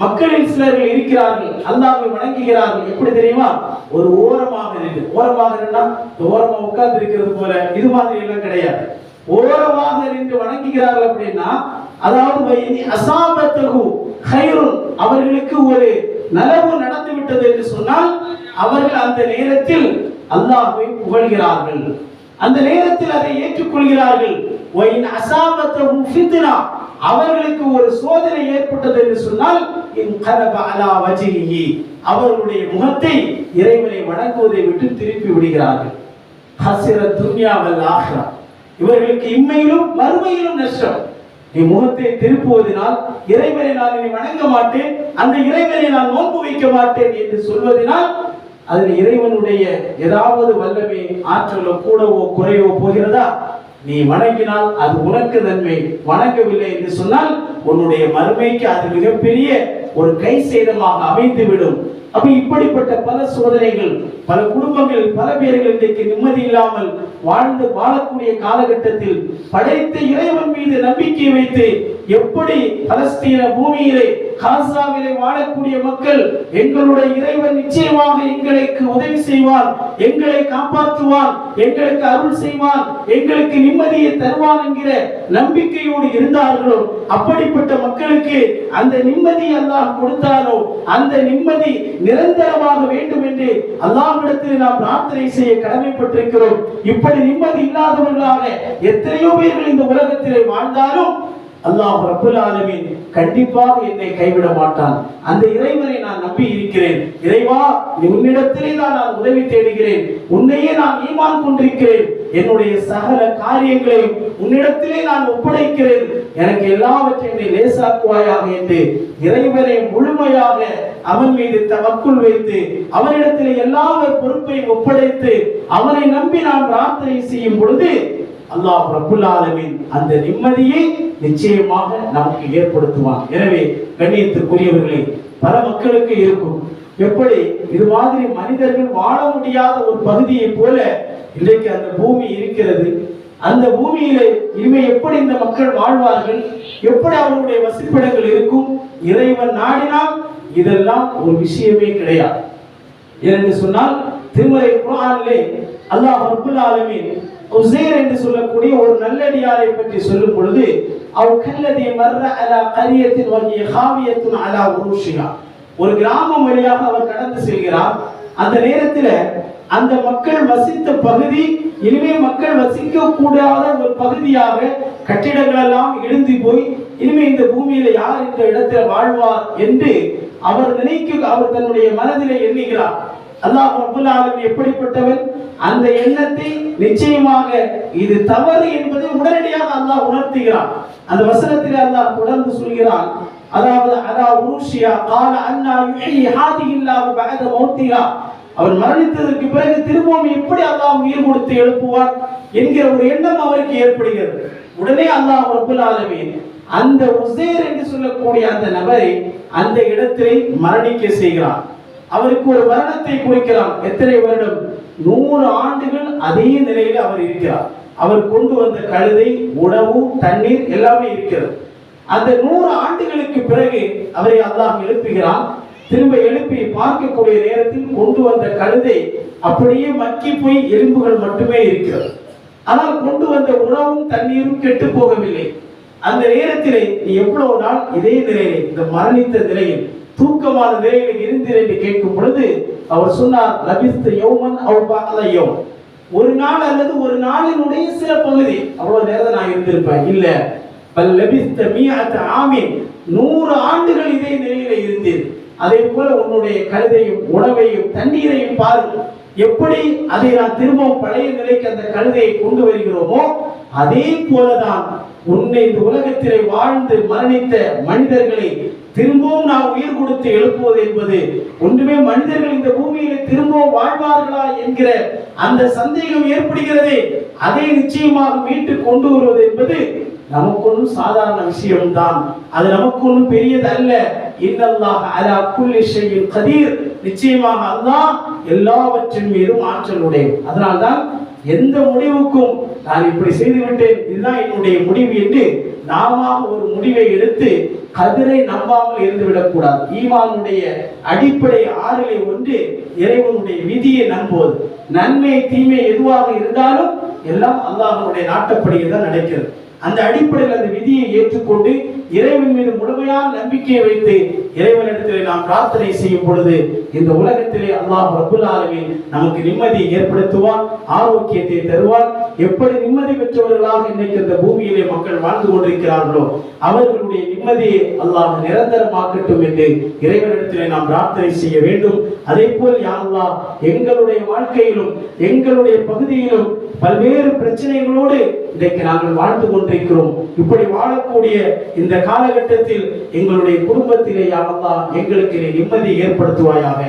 மக்களில் சிலர்கள் இருக்கிறார்கள், அல்லாஹ்வை வணங்குகிறார்கள். எப்படி தெரியுமா? ஒரு ஓரமாக நின்று, ஓரமாக நின்றா ஓரமா உட்கார்ந்து இருக்கிறது போல இது மாதிரி எல்லாம் கிடையாது. ஓரமாக நின்று வணங்குகிறார்கள். அப்படின்னா அதாவது அசாபத்தகு கைருன், அவர்களுக்கு ஒரு நலவு நடந்து விட்டது என்று சொன்னால் அவர்கள் அந்த நேரத்தில் அல்லாஹ்வை புகழ்கிறார்கள், அந்த நேரத்தில் அதை ஏற்றுக்கொள்கிறார்கள். அசாபத்தகு ஃபித்னா, அவர்களுக்கு ஒரு சோதனை ஏற்பட்டது என்று சொன்னால் இன்கலப அலா வஜ்ஹிஹி, அவர்களுடைய முகத்தை இறைவனை வணங்குவதை விட்டு திருப்பி விடுகிறார்கள். ஹஸிர துன்யா வல் ஆখিরা, இவர்களுக்கு இம்மையிலும் மறுமையிலும் நஷ்டம். நீ முகத்தை திருப்புவதனால் இறைவனை நான் இனி வணங்க மாட்டேன், அந்த இறைவனை நான் நோன்பு வைக்க மாட்டேன் என்று சொல்வதனால் அதில் இறைவனுடைய ஏதாவது வல்லமை, ஆற்றலோ கூடவோ குறையவோ போகிறதா? நீ வணங்கினால் அது உனக்கு நன்மை, வணங்கவில்லை என்று சொன்னால் உன்னுடைய மறுமைக்கு அது மிகப்பெரிய ஒரு கை சேதமாக அமைந்துவிடும். அப்ப இப்படிப்பட்ட பல சோதனைகள், பல குடும்பங்கள், பல பேர்கள் இன்றைக்கு நிம்மதி இல்லாமல் வாழக்கூடிய காலகட்டத்தில் படைத்த இறைவன் மீது நம்பிக்கை வைத்து எப்படி பலஸ்தீன பூமியிலே காசாவிலே வாழக்கூடிய மக்கள் எங்களுடைய இறைவன் நிச்சயமாக எங்களுக்கு உதவி செய்வான், எங்களை காப்பாற்றுவான், எங்களுக்கு அருள் செய்வான், எங்களுக்கு நிம்மதியை தருவான் என்கிற நம்பிக்கையோடு இருந்தார்களோ அப்படிப்பட்ட மக்களுக்கு அந்த நிம்மதி அல்லாஹ் கொடுத்தாரோ அந்த நிம்மதி நிரந்தரமாக வேண்டும் என்று அல்லாஹ்விடத்தில் நாம் பிரார்த்தனை செய்ய கடமைப்பட்டிருக்கிறோம். இப்படி நிம்மதி இல்லாதவர்களாக எத்தனையோ பேர்கள் இந்த உலகத்திலே வாழ்ந்தாலும் அல்லாஹ் ரப்பல் ஆலமீன் கண்டிப்பாக என்னை கைவிட மாட்டான். அந்த இறைவனை நான் நம்பி இருக்கிறேன். இறைவா, உன்னிடத்திலே தான் நான் உதவி தேடுகிறேன், உன்னையே நான் ஈமான் கொண்டிருக்கிறேன், என்னுடைய சகல காரியங்களையும் உன்னிடத்திலே நான் ஒப்படைக்கிறேன், எனக்கு எல்லாவற்றையும் நீ லேசாக்குவாயாக என்று இறைவனை முழுமையாக அவன் மீது தவக்குள் வைத்து அவனிடத்திலே எல்லா பொறுப்பையும் ஒப்படைத்து அவனை நம்பி நாம் பிரார்த்தனை செய்யும் பொழுது அல்லாஹ் ரப்பல் ஆலமீன் அந்த நிம்மதியை நிச்சயமாக நமக்கு ஏற்படுத்துவான். எனவே கண்ணியத்துக்குரியவர்களே, பல மக்களுக்கு இருக்கும். எப்படி இது மாதிரி மனிதர்கள் வாழ முடியாத ஒரு பகுதியை போல இன்றைக்கு அந்த பூமி இருக்கிறது. அந்த பூமியிலே இனிமே எப்படி இந்த மக்கள் வாழ்வார்கள், எப்படி அவர்களுடைய வசிப்பிடங்கள் இருக்கும்? இறைவன் நாடினால் இதெல்லாம் ஒரு விஷயமே கிடையாது. என்று சொன்னால் திருமறை குர்ஆனிலே அல்லாஹ் ரப்பல் ஆலமீன் உஸைர் என்று சொல்லக்கூடிய ஒரு நல்லடியாரை பற்றி சொல்லும் பொழுது அவ் கல்லதி மர்ர அலா கரியத்தின் வஹிய காவியத்துன் அலா உருஷிஹா, ஒரு கிராமம் வழியாக அவர் கடந்து செல்கிறார். அந்த நேரத்தில் அந்த மக்கள் வசித்த பகுதி இனிமே மக்கள் வசிக்க கூடாத ஒரு பகுதியாக கட்டிடங்கள் எல்லாம் இடிந்து போய் இனிமே இந்த பூமியில யார் இந்த இடத்தில் வாழ்வார் என்று அவர் அவர் தன்னுடைய மனதிலே எண்ணுகிறார். அல்லாஹ் ரப்பல் ஆலமீன் எப்படிப்பட்டவன்? அந்த எண்ணத்தை நிச்சயமாக இது தவறு என்பதை உடனடியாக அல்லாஹ் உணர்த்துகிறான். அந்த வசனத்திலே அல்லாஹ் தொடர்ந்து சொல்கிறான், அதாவது அலா உருஷியா கால அன்னா யுஹ்யி ஹாதிஹில்லாஹு பஅத மௌத்திஹா, அவர் மரணித்ததற்கு பிறகு திரும்பவும் எப்படி அல்லாஹ் உயிர் கொடுத்து எழுப்புவார் என்கிற ஒரு எண்ணம் அவருக்கு ஏற்படுகிறது. உடனே அல்லாஹ் ரப்பல் ஆலமீன் அந்த உஸைர் என்று சொல்லக்கூடிய அந்த நபரை அந்த இடத்திலே மரணிக்க செய்கிறார். அவருக்கு ஒரு மரணத்தை குறிக்கிறான். எத்தனை வருடம்? 100 ஆண்டுகள் அதே நிலையில் அவர் இருக்கிறார். அவர் கொண்டு வந்த கழுதை, உணவு, தண்ணீர் எல்லாமே இருக்கிறது. அந்த 100 ஆண்டுகளுக்கு பிறகு அவரை அல்லாஹ் எழுப்புகிறான். திரும்ப எழுப்பி பார்க்கக்கூடிய நேரத்தில் கொண்டு வந்த கழுதை அப்படியே மக்கி போய் எலும்புகள் மட்டுமே இருக்கிறது. ஆனால் கொண்டு வந்த உணவும் தண்ணீரும் கெட்டு போகவில்லை. அந்த நேரத்திலே நீ எவ்வளவு நாள் இதே நிலையில், இந்த மரணித்த நிலையில், தூக்கமான நிலையில் இருந்தீர் என்று கேட்கும் பொழுது அவர் சொன்னார், லபிஸ்து யௌமன் அவ் பஅத யௌம், ஒரு நாள் அல்லது ஒரு நாளினுடைய சில பகுதி, அவ்வளவு நேரம் நான் இருந்திருப்பேன். இல்ல, பல் லபிஸ்த மிஅத ஆமின், 100 ஆண்டுகள் இதே நிலையில இருந்தீர். அதே போல உன்னுடைய கழுதையும் உணவையும் தண்ணீரையும் பாருங்கள். எப்படி அதை நான் திரும்பவும் பழைய நிலைக்கு அந்த கழுதையை கொண்டு வருகிறோமோ அதே போலதான் உன்னை இந்த உலகத்திலே வாழ்ந்து மரணித்த மனிதர்களை திரும்பவும் நான் உயிர் கொடுத்து எழுப்புவது என்பது ஒன்றுமே மனிதர்கள் இந்த பூமியிலே திரும்பவும் வாழ்வார்களா என்கிற அந்த சந்தேகம் ஏற்படுகிறதே, அதை நிச்சயமாக மீட்டு கொண்டு வருவது என்பது நமக்கு ஒன்றும் சாதாரண விஷயம்தான். அது நமக்கு ஒன்றும் பெரியது அல்ல. இன்னல்லாஹ் அலா குல்லி ஷைஇன் கதீர், நிச்சயமாக அல்லாஹ் எல்லாவற்றின் மீதும் ஆற்றல் உடையவன். அதனால்தான் எந்த முடிவுக்கும் நான் இப்படி செய்து விட்டேன், இதுதான் என்னுடைய முடிவு என்று நாம ஒரு முடிவை எடுத்து கதிரை நம்பாமல் இருந்துவிடக் கூடாது. ஈமானுடைய அடிப்படை 6லே ஒன்று இறைவனுடைய விதியை நம்புவது. நன்மை தீமை எதுவாக இருந்தாலும் எல்லாம் அல்லாஹ்வுடைய நாட்டப்படியே தான் நடக்கிறது. அந்த அடிப்படையில் அந்த விதியை ஏற்றுக்கொண்டு இறைவன் மீது முழுமையான நம்பிக்கையை வைத்து இறைவனிடத்திலே நாம் பிரார்த்தனை செய்யும் பொழுது இந்த உலகத்திலே அல்லாஹ் ரப்பல் ஆலமீன் நமக்கு நிம்மதியை ஏற்படுத்துவான், ஆரோக்கியத்தை தருவான். எப்படி நிம்மதி பெற்றவர்களாக இன்னைக்கு இந்த பூமியிலே மக்கள் வாழ்ந்து கொண்டிருக்கிறார்களோ அவர்களுடைய நிம்மதியை அல்லாஹ் நிரந்தரமாக்கட்டும் என்று இறைவனிடத்திலே நாம் பிரார்த்தனை செய்ய வேண்டும். அதே போல் யா அல்லாஹ், எங்களுடைய வாழ்க்கையிலும் எங்களுடைய பகுதியிலும் பல்வேறு பிரச்சனைகளோடு இன்றைக்கு நாங்கள் வாழ்ந்து கொண்டிருக்கிறோம். இப்படி வாழக்கூடிய இந்த காலகட்டத்தில் எங்களுடைய குடும்பத்திலே யா அல்லாஹ் எங்களுக்கு நீ நிம்மதி ஏற்படுத்துவாயாக,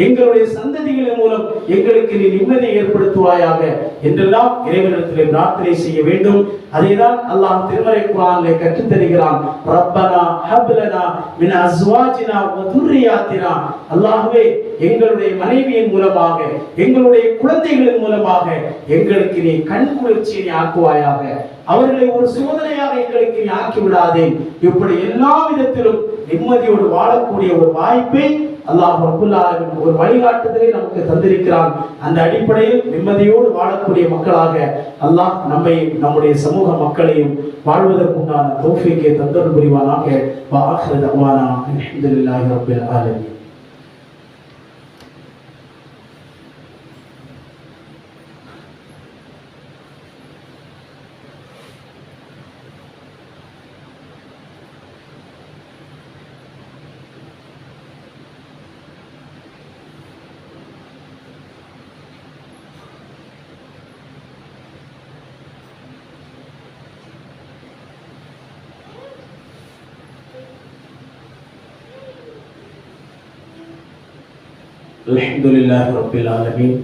எங்களுடைய சந்ததிகளின் மூலம் எங்களுக்கு நீ நிம்மதி ஏற்படுத்துவாயாக என்றெல்லாம் இறைவனிடத்திலே பிரார்த்தனை செய்ய வேண்டும். அதைதான் அல்லாஹ் திருமறை குர்ஆனிலே கற்றுத் தருகிறான். ரப்பனா ஹப் லனா மின் அஸ்வாஜினா வ துர்ரியாத்தினா, அல்லாஹ்வே எங்களுடைய மனைவியின் மூலமாக எங்களுடைய குழந்தைகளின் மூலமாக எங்களுக்கு எங்களுக்கு நீ கண் குளிர்ச்சியை ஆக்குவாயாக, அவர்களை ஒரு சோதனையாக எங்களுக்கு நீ ஆக்கி விடாதே. இப்படி எல்லா விதத்திலும் நிம்மதியோடு வாழக்கூடிய ஒரு வாய்ப்பை அல்லாஹ் ரப்பல் ஆலமீன் ஒரு வழிகாட்டுதலை நமக்கு தந்திருக்கிறான். அந்த அடிப்படையில் நிம்மதியோடு வாழக்கூடிய மக்களாக அல்லாஹ் நம்மை நம்முடைய சமூக மக்களையும் வாழ்வதற்குண்டான தௌஃபீக்கை தந்தருள் புரிவானாக. வ ஆகிரு தஅவானா அல்ஹம்துலில்லாஹி ரப்பில் ஆலமீன். அல்ஹம்துலில்லாஹி ரப்பில் ஆலமீன்.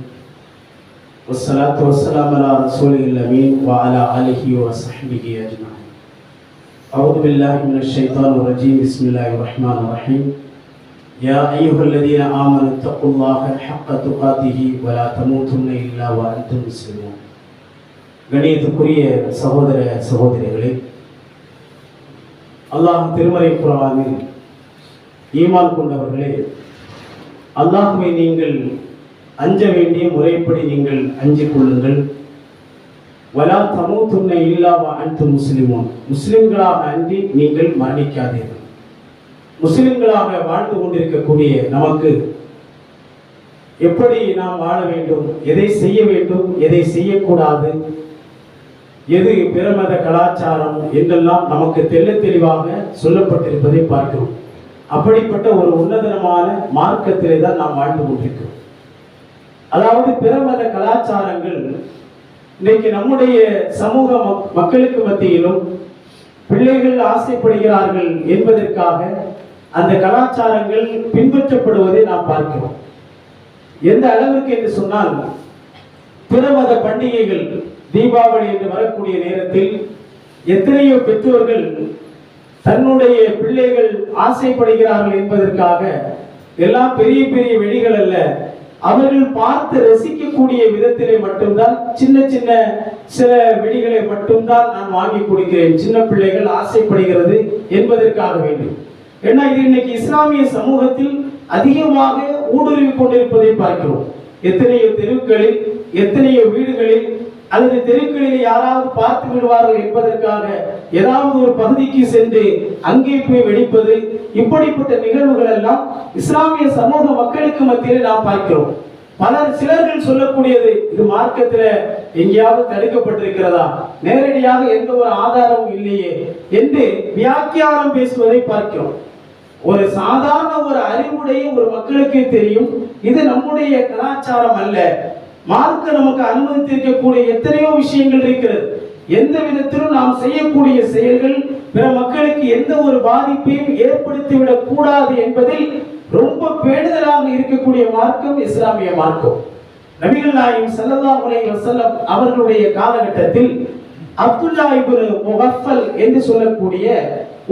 வஸ்ஸலாத்து வஸ்ஸலாமு அலா ரசூலில் அமீன் வ அலா ஆலிஹி வ ஸஹ்பிஹி அஜ்மஈன். அஊது பில்லாஹி மினஷ் ஷைத்தானிர் ரஜீம். பிஸ்மில்லாஹிர் ரஹ்மானிர் ரஹீம். யா அய்யுஹல்லதீன ஆமனு தக்குல்லாஹ ஹக்க துகாத்திஹி வ லா தமூதுன்ன இல்லா வ அன்தும் முஸ்லிமூன். கண்ணியத்துக்குரிய சகோதர சகோதரிகளே, அல்லாஹ் திருமறை குர்ஆனில் ஈமான் கொண்டவர்களே, அல்லாஹ்வை நீங்கள் அஞ்ச வேண்டிய முறைப்படி நீங்கள் அஞ்சிக் கொள்ளுங்கள். வலா தமூதுன்ன இல்லா வ அன்தும் முஸ்லிமூன். முஸ்லிம்களாக அன்றி நீங்கள் மரணிக்காதீர்கள். முஸ்லிம்களாக வாழ்ந்து கொண்டிருக்கக்கூடிய நமக்கு எப்படி நாம் வாழ வேண்டும், எதை செய்ய வேண்டும், எதை செய்யக்கூடாது, எது பிறமத கலாச்சாரம் என்றெல்லாம் நமக்கு தெள்ள தெளிவாக சொல்லப்பட்டிருப்பதை பார்க்கிறோம். அப்படிப்பட்ட ஒரு உன்னதமான மார்க்கத்திலே தான் நாம் வாழ்ந்து கொண்டிருக்கிறோம். அதாவது பிறமத கலாச்சாரங்கள் இன்னைக்கு நம்முடைய சமூக மக்களுக்கு மத்தியிலும் பிள்ளைகள் ஆசைப்படுகிறார்கள் என்பதற்காக அந்த கலாச்சாரங்கள் பின்பற்றப்படுவதை நாம் பார்க்கிறோம். எந்த அளவுக்கு என்று சொன்னால், பிறமத பண்டிகைகள் தீபாவளி என்று வரக்கூடிய நேரத்தில் எத்தனையோ பெற்றோர்கள் தன்னுடைய பிள்ளைகள் ஆசைப்படுகிறார்கள் என்பதற்காக எல்லாம் பெரிய பெரிய வெடிகள் அல்ல, அவர்கள் பார்த்து ரசிக்கக்கூடிய விதத்திலே மட்டும்தான் சின்ன சின்ன சில வெடிகளை மட்டும்தான் நான் வாங்கி கொடுக்கிறேன், சின்ன பிள்ளைகள் ஆசைப்படுகிறது என்பதற்காக வேண்டும். ஏன்னா இது இன்னைக்கு இஸ்லாமிய சமூகத்தில் அதிகமாக ஊடுருவி கொண்டிருப்பதை பார்க்கிறோம். எத்தனையோ தெருக்களில், எத்தனையோ வீடுகளில் அல்லது தெருக்களில் யாராவது பார்த்து விடுவார்கள் என்பதற்காக ஏதாவது ஒரு பகுதிக்கு சென்று அங்கே போய் வெடிப்பது, இப்படிப்பட்ட நிகழ்வுகள் எல்லாம் இஸ்லாமிய சமூக மக்களுக்கு மத்தியிலே நாம் பார்க்கிறோம். சிலர்கள் சொல்லக்கூடியது, இது மார்க்கத்துல எங்கேயாவது தடுக்கப்பட்டிருக்கிறதா, நேரடியாக எந்த ஒரு ஆதாரமும் இல்லையே என்று வியாக்கியானம் பேசுவதை பார்க்கிறோம். ஒரு சாதாரண ஒரு அறிவுடைய ஒரு மக்களுக்கு தெரியும், இது நம்முடைய கலாச்சாரம் அல்ல, மார்க்க நமக்கு அனுமதித்திருக்கக்கூடிய எத்தனையோ விஷயங்கள் இருக்கிறது. எந்த விதத்திலும் நாம் செய்யக்கூடிய செயல்கள் பிற மக்களுக்கு எந்த ஒரு பாதிப்பையும் ஏற்படுத்திவிடக் கூடாது என்பதில் ரொம்ப பேணுதலாக இருக்கக்கூடிய மார்க்கம் இஸ்லாமிய மார்க்கம். நபிகள் நாயகம் ஸல்லல்லாஹு அலைஹி வஸல்லம் அவர்களுடைய காலகட்டத்தில் அப்துல்லா இப்னு முகஃபல் என்று சொல்லக்கூடிய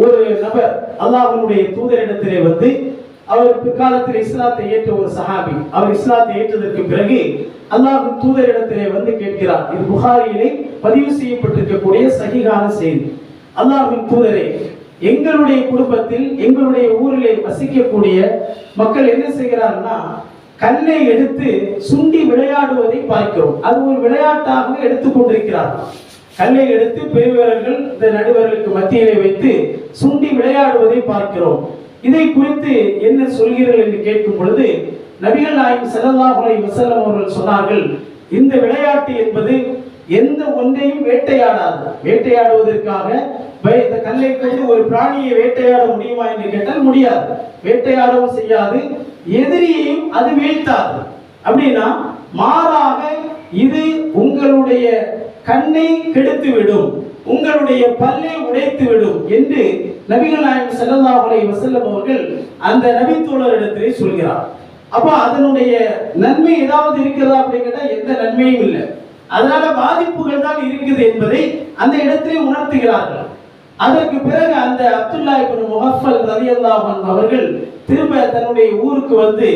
ஒரு நபர் அல்லாஹ்வுடைய தூதரிடத்திலே வந்து, அவர் பிற்காலத்தில் இஸ்லாத்தை ஏற்ற ஒரு சஹாபி, அவர் இஸ்லாத்தை ஏற்றதற்கு பிறகு அல்லாஹ்வின் தூதரிடத்திலே வந்து கேட்கிறார். இது புகாரியிலே பதிவு செய்யப்பட்டிருக்கக்கூடிய சஹீஹான செய்தி. அல்லாஹ்வின் தூதரே, எங்களுடைய குடும்பத்தில், எங்களுடைய ஊரிலே வசிக்கக்கூடிய மக்கள் என்ன செய்கிறார்னா, கல்லை எடுத்து சுண்டி விளையாடுவதை பார்க்கிறோம். அது ஒரு விளையாட்டாக எடுத்துக் கொண்டிருக்கிறார்கள். கல்லை எடுத்து பெரியவர்கள் இந்த நடுவர்களுக்கு மத்தியிலே வைத்து சுண்டி விளையாடுவதை பார்க்கிறோம். இதை குறித்து என்ன சொல்கிறீர்கள் என்று கேட்கும் பொழுது, நபிகள் நாயகம் ஸல்லல்லாஹு அலைஹி வஸல்லம் அவர்கள் சொன்னார்கள், இந்த விளையாட்டு என்பது எந்த ஒன்றையும் வேட்டையாடாது. வேட்டையாடுவதற்காக இந்த கல்லை கொண்டு ஒரு பிராணியை வேட்டையாட முடியுமா என்று கேட்டால் முடியாது. வேட்டையாடவும் செய்யாது, எதிரியையும் அது வீழ்த்தாது. அப்படின்னா மாறாக இது உங்களுடைய கண்ணை கெடுத்துவிடும், உங்களுடைய பல்லை உடைத்துவிடும் என்று நபிகள் நாயகம் ஸல்லல்லாஹு அலைஹி வஸல்லம் அவர்கள் அந்த நபி தோழரிடத்திலே சொல்கிறார். அப்ப அதனுடைய நன்மை ஏதாவது இருக்கிறதா அப்படின்னு கேட்டா எந்த நன்மையும் இல்லை. அதனால பாதிப்புகள் தான் இருக்குது என்பதை அந்த இடத்திலே உணர்த்துகிறார்கள். அதற்கு பிறகு அந்த அப்துல்லா இப்னு முகஃபல் ரலியல்லாஹு அன்ஹு அவர்கள் திரும்ப தன்னுடைய ஊருக்கு வந்து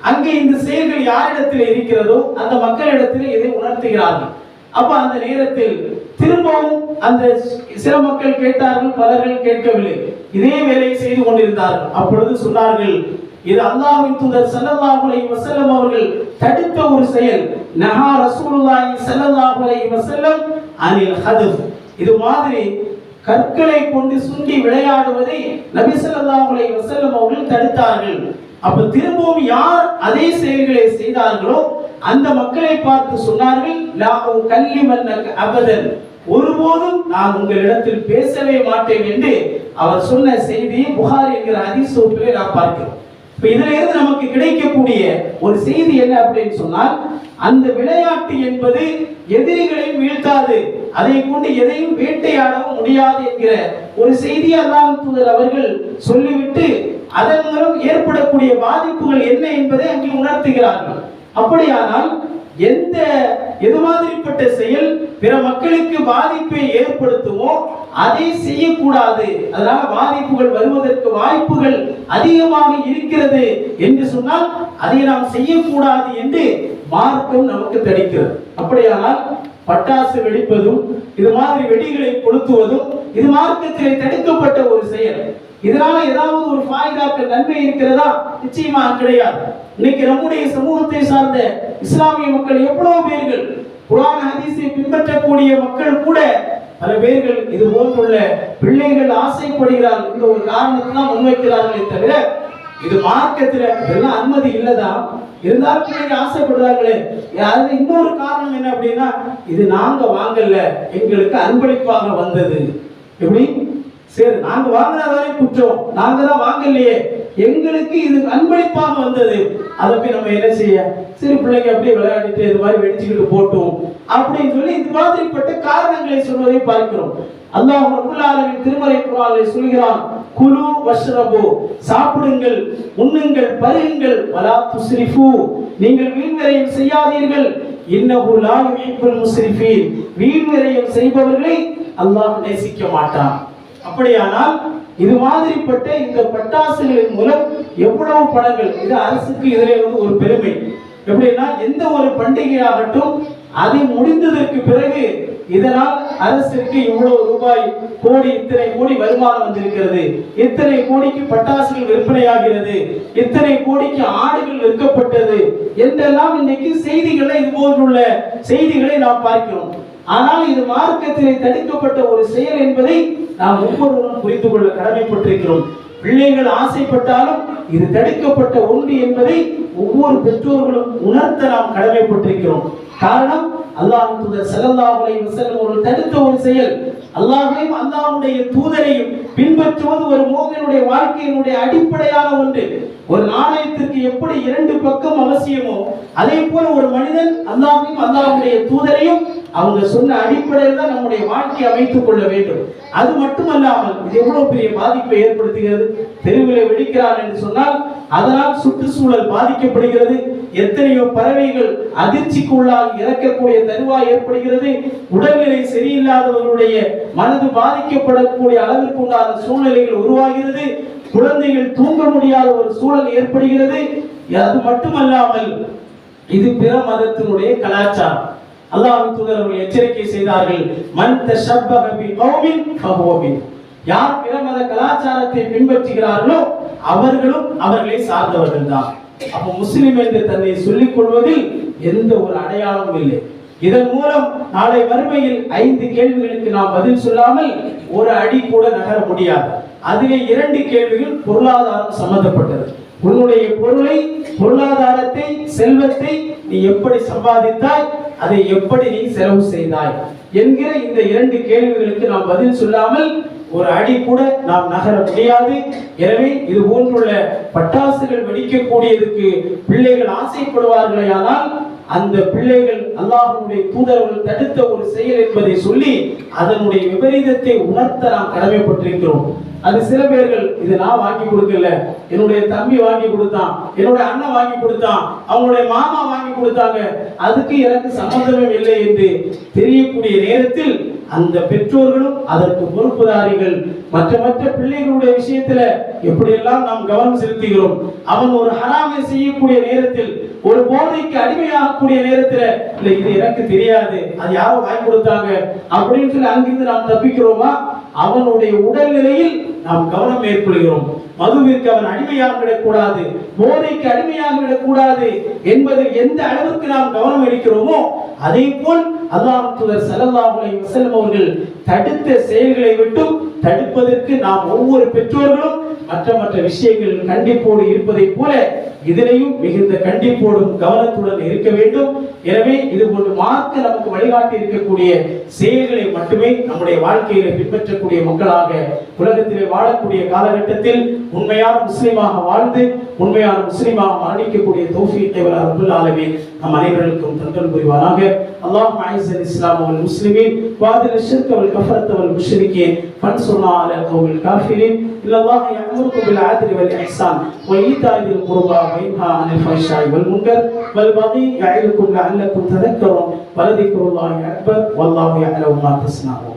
அங்கே இந்த செயல்கள் யாரிடத்தில் இருக்கிறதோ அந்த மக்களிடத்திலே இதை உணர்த்துகிறார்கள். அப்ப அந்த நேரத்தில் திரும்பவும் அந்த சில மக்கள் கேட்டார்கள், பலர்கள் கேட்கவில்லை. இதே வேலையை செய்து கொண்டிருந்தார்கள். அப்பொழுது சொன்னார்கள், இது அல்லாஹ்வின் தூதர் ஸல்லல்லாஹு அலைஹி வஸல்லம் அவர்கள் தடுத்த ஒரு செயல். நஹா ரசூலுல்லாஹி ஸல்லல்லாஹு அலைஹி வஸல்லம் அனில் ஹதஃப். இது மாதிரி கற்களை கொண்டு சுண்டி விளையாடுவதை நபி ஸல்லல்லாஹு அலைஹி வஸல்லம் அவர்கள் தடுத்தார்கள். அப்ப திரும்பவும் யார் அதே செயல்களை செய்தார்களோ அந்த மக்களை பார்த்து சொன்னார்கள், லா உகல்லிமன்னக அபதன், ஒருபோதும் நான் உங்களிடத்தில் பேசவே மாட்டேன் என்று அவர் சொன்ன செய்தியை புகாரி என்கிற ஹதீஸ் தொகுப்பிலே நாம் பார்க்கிறோம். இப்ப இதுல இருந்து நமக்கு கிடைக்கக்கூடிய ஒரு செய்தி என்ன அப்படின்னு சொன்னால், அந்த விளையாட்டு என்பது எதிரிகளையும் வீழ்த்தாது, அதை கொண்டு எதையும் வேட்டையாடவும் முடியாது என்கிற ஒரு செய்தி அல்லாஹ்வின் தூதர் அவர்கள் சொல்லிவிட்டு அதன் மூலம் ஏற்படக்கூடிய பாதிப்புகள் என்ன என்பதை அங்கே உணர்த்துகிறார்கள். அப்படியானால் எது மாதிரிப்பட்ட செயல் பிற மக்களுக்கு பாதிப்பை ஏற்படுத்துமோ அதை செய்யக்கூடாது, அதனால பாதிப்புகள் வருவதற்கு வாய்ப்புகள் அதிகமாக இருக்கிறது என்று சொன்னால் அதை நாம் செய்யக்கூடாது என்று மார்க்கம் நமக்கு தடுக்கிறது. அப்படியானால் பட்டாசு வெடிப்பதும் இது மாதிரி வெடிகளை கொளுத்துவதும் இது மார்க்கத்திலே தடுக்கப்பட்ட ஒரு செயல். இதனால ஏதாவது ஒரு ஃபாயிதாக்கள் நன்மை இருக்கிறதா? நிச்சயமாக கிடையாது. இன்னைக்கு நம்முடைய சமூகத்தை சார்ந்த இஸ்லாமிய மக்கள் எவ்வளவு பேர்கள், குர்ஆன் ஹதீஸை பின்பற்றக்கூடிய மக்கள் கூட பல பேர்கள் இது போன்றுள்ள பிள்ளைகள் ஆசைப்படுகிறார்கள். இந்த ஒரு காரணத்தை தான் முன்வைக்கிறார்களே தவிர இது மார்க்கத்தில் இதெல்லாம் அனுமதி இல்லதான், இருந்தாலும் பிள்ளைங்க ஆசைப்படுறாங்களே. அது இன்னொரு காரணம் என்ன அப்படின்னா, இது நாங்க வாங்கல, எங்களுக்கு அன்பளிப்பாக வந்தது. எப்படி? சரி, நாங்க வாங்கினதாலே குற்றம், நாங்க தான் வாங்கலையே, எங்களுக்கு இது அன்பளிப்பாக வந்தது, அதை போய் நம்ம என்ன செய்ய? சரி, பிள்ளைங்க அப்படியே விளையாடிட்டு இது மாதிரி வெடிச்சுக்கிட்டு போட்டோம் அப்படின்னு சொல்லி இது மாதிரிப்பட்ட காரணங்களை சொல்வதை பார்க்கிறோம். அல்லாஹ் ரப்பல் ஆலமீன் திருமறை குர்ஆனில் சொல்கிறான், குலு வஷ்ரபு, சாப்பிடுங்கள், உண்ணுங்கள், பருகுங்கள், வலா துஸ்ரிஃபு, நீங்கள் வீண்விரயம் செய்யாதீர்கள், இன்னஹு லா யுஹிப்புல் முஸ்ரிஃபீன், வீண்விரயம் செய்பவர்களை அல்லாஹ் நேசிக்க மாட்டான். அப்படியானால் இது மாதிரிப்பட்ட இந்த பட்டாசுகளின் மூலம் எவ்வளவு பணங்கள், இது அரசுக்கு இதிலே ஒரு பெருமை. எப்படின்னா, எந்த ஒரு பண்டிகையாகட்டும் அது முடிந்ததற்கு பிறகு இதனால் அரசுக்கு இவ்வளவு ரூபாய் கோடி, இத்தனை கோடி வருமானம் வந்திருக்கிறது, இத்தனை கோடிக்கு பட்டாசுகள் விற்பனையாகிறது, இத்தனை கோடிக்கு ஆடுகள் விற்கப்பட்டது என்றெல்லாம் இன்னைக்கு செய்திகளை, இது போன்றுள்ள செய்திகளை நாம் பார்க்கிறோம். ஆனால் இது மார்க்கத்திலே தடுக்கப்பட்ட ஒரு செயல் என்பதை நாம் ஒவ்வொருவரும் புரிந்து கொள்ள கடமைப்பட்டிருக்கிறோம். பிள்ளைகள் ஆசைப்பட்டாலும் இது தடுக்கப்பட்ட ஒன்று என்பதை ஒவ்வொரு பெற்றோர்களும் உணர்த்த நாம் கடமைப்பட்டிருக்கிறோம். காரணம், அல்லாஹ்வின் தூதர் ஸல்லல்லாஹு அலைஹி வஸல்லம் அவர்கள் தடுத்த ஒரு செயல். அல்லாஹ்வையும் அல்லாஹ்வுடைய தூதரையும் பின்பற்றுவது ஒரு மோமினுடைய வாழ்க்கையினுடைய அடிப்படையான ஒன்று. ஒரு நாணயத்திற்கு எப்படி இரண்டு பக்கம் அவசியமோ அதே போல ஒரு மனிதன் அல்லாஹ்வையும் அல்லாஹ்வுடைய தூதரையும் அவங்க சொன்ன அடிப்படையில் தான் நம்முடைய வாழ்க்கையை அமைத்துக் கொள்ள வேண்டும். அது மட்டுமல்லாமல் இது எவ்வளவு பெரிய பாதிப்பை ஏற்படுத்துகிறது. தெருவிலே வெடிக்கிறார் என்று சொன்னால் அதனால் சுற்றுச்சூழல் பாதிக்கப்படுகிறது. எத்தனையோ பறவைகள் அதிர்ச்சிக்கு உள்ளாகி இறக்கக்கூடிய தருவாய் ஏற்படுகிறது. உடல்நிலை சரியில்லாதவர்களுடைய மனது பாதிக்கப்படக்கூடிய அளவிற்கு உண்டான சூழ்நிலைகள் உருவாகிறது. குழந்தைகள் தூங்க முடியாத ஒரு சூழல் ஏற்படுகிறது. அது மட்டுமல்லாமல் இது பிற மதத்தினுடைய கலாச்சாரம். அல்லாஹ்வின் தூதர் அவர்கள் எச்சரிக்கை செய்தார்கள், மன் தஷப்பஹ பிகௌமின் ஃபஹுவ மின், யார் பிற மத கலாச்சாரத்தை பின்பற்றுகிறார்களோ அவர்களும் அவர்களை சார்ந்தவர்கள் தான். அப்ப முஸ்லிம் என்று தன்னை சொல்லிக் கொள்வதில் எந்த ஒரு அடையாளமும் இல்லை. இதன் மூலம் நாளை மறுமையில் 5 கேள்விகளுக்கு நாம் பதில் சொல்லாமல் ஒரு அடி கூட நகர முடியாது. அதிலே 2 கேள்விகள் பொருளாதாரம் சம்பந்தப்பட்டது. உன்னுடைய பொருளை, பொருளாதாரத்தை, செல்வத்தை நீ எப்படி சம்பாதித்தாய், அதை எப்படி நீ செலவு செய்தாய் என்கிற இந்த 2 கேள்விகளுக்கு நாம் பதில் சொல்லாமல் ஒரு அடி கூட நாம் நகர முடியாது. எனவே இது போன்றுள்ள பட்டாசுகள் வெடிக்கக்கூடியதுக்கு பிள்ளைகள் ஆசைப்படுவார்களே, ஆனால் அந்த பிள்ளைகள் அல்லாஹ்வுடைய தூதர்கள் தடுத்த ஒரு செயல் என்பதை சொல்லி அதனுடைய விபரீதத்தை உணர்த்த நாம் கடமைப்பட்டிருக்கிறோம். அது சில பேர்கள், இது நான் வாங்கி கொடுக்கல, என்னுடைய தம்பி வாங்கி கொடுத்தான், என்னுடைய அண்ணன் வாங்கி கொடுத்தான், அவங்களுடைய மாமா வாங்கி கொடுத்தாங்க, அதுக்கு எனக்கு சம்பந்தமே இல்லை என்று தெரியக்கூடிய நேரத்தில் அந்த பெற்றோர்களும் அதற்கு பொறுப்புதாரிகள். மற்ற பிள்ளைகளுடைய விஷயத்துல எப்படியெல்லாம் நாம் கவனம் செலுத்துகிறோம். அவன் ஒரு ஹராமை செய்யக்கூடிய நேரத்தில், ஒரு போதைக்கு அடிமையாகக்கூடிய நேரத்துல, இல்ல இது எனக்கு தெரியாது, அது யாரோ வாங்கி கொடுத்தாங்க அப்படின்னு சொல்லி அங்கிருந்து நாம் தப்பிக்கிறோமா? அவனுடைய உடல்நிலையில் நாம் கவனம் மேற்கொள்கிறோம். மதுவிற்கு அவன் அடிமையாக விடக்கூடாது, போதைக்கு அடிமையாக விடக்கூடாது என்பது எந்த அளவுக்கு நாம் கவனம் எடுக்கிறோமோ, அதே போல் அல்லாஹ் தூதர் ஸல்லல்லாஹு அலைஹி வஸல்லம் அவர்கள் தடுத்த செயல்களை விட்டு தடுப்பதற்கு நாம் ஒவ்வொரு பெற்றோர்களும் மற்ற விஷயங்கள் கண்டிப்போடு இருப்பதை போல இதிலையும் மிகுந்த கண்டிப்போடும் கவனத்துடன் இருக்க வேண்டும். எனவே இது போன்று மார்க்க நமக்கு வழிகாட்டி இருக்கக்கூடிய செயல்களை மட்டுமே நம்முடைய வாழ்க்கையில பின்பற்றக்கூடிய மக்களாக உலகத்திலே வாழக்கூடிய காலகட்டத்தில் உண்மையான முஸ்லிமாக வாழ்ந்து உண்மையான முஸ்லிமாக மரணிக்கக்கூடிய தௌஃபீக்கை வல்ல ரப்பல் ஆலமீன் நம் அனைவருக்கும் தந்தல் புரிவானாக. அல்லாஹும்ம அஇஸ்ஸல் இஸ்லாம் வல் முஸ்லிமீன் வஅதில் ஷிர்க வல் கஃபரத வல் முஷ்ரிகீன் ஃபன்சுர்னா அலல் கௌமில் காஃபிரீன். இன்னல்லாஹ யஅமுருக்கும் பில் அத்லி வல் இஹ்சான் வ ஈதாஇ தில் குர்பா வ யன்ஹா அனில் ஃபஹ்ஷாஇ வல் முன்கர் வல் பகி யஇதுக்கும் லஅல்லக்கும் ததக்கரும் வலதிக்ருல்லாஹி அக்பர் வல்லாஹு யஅலமு மா தஸ்னஊன்.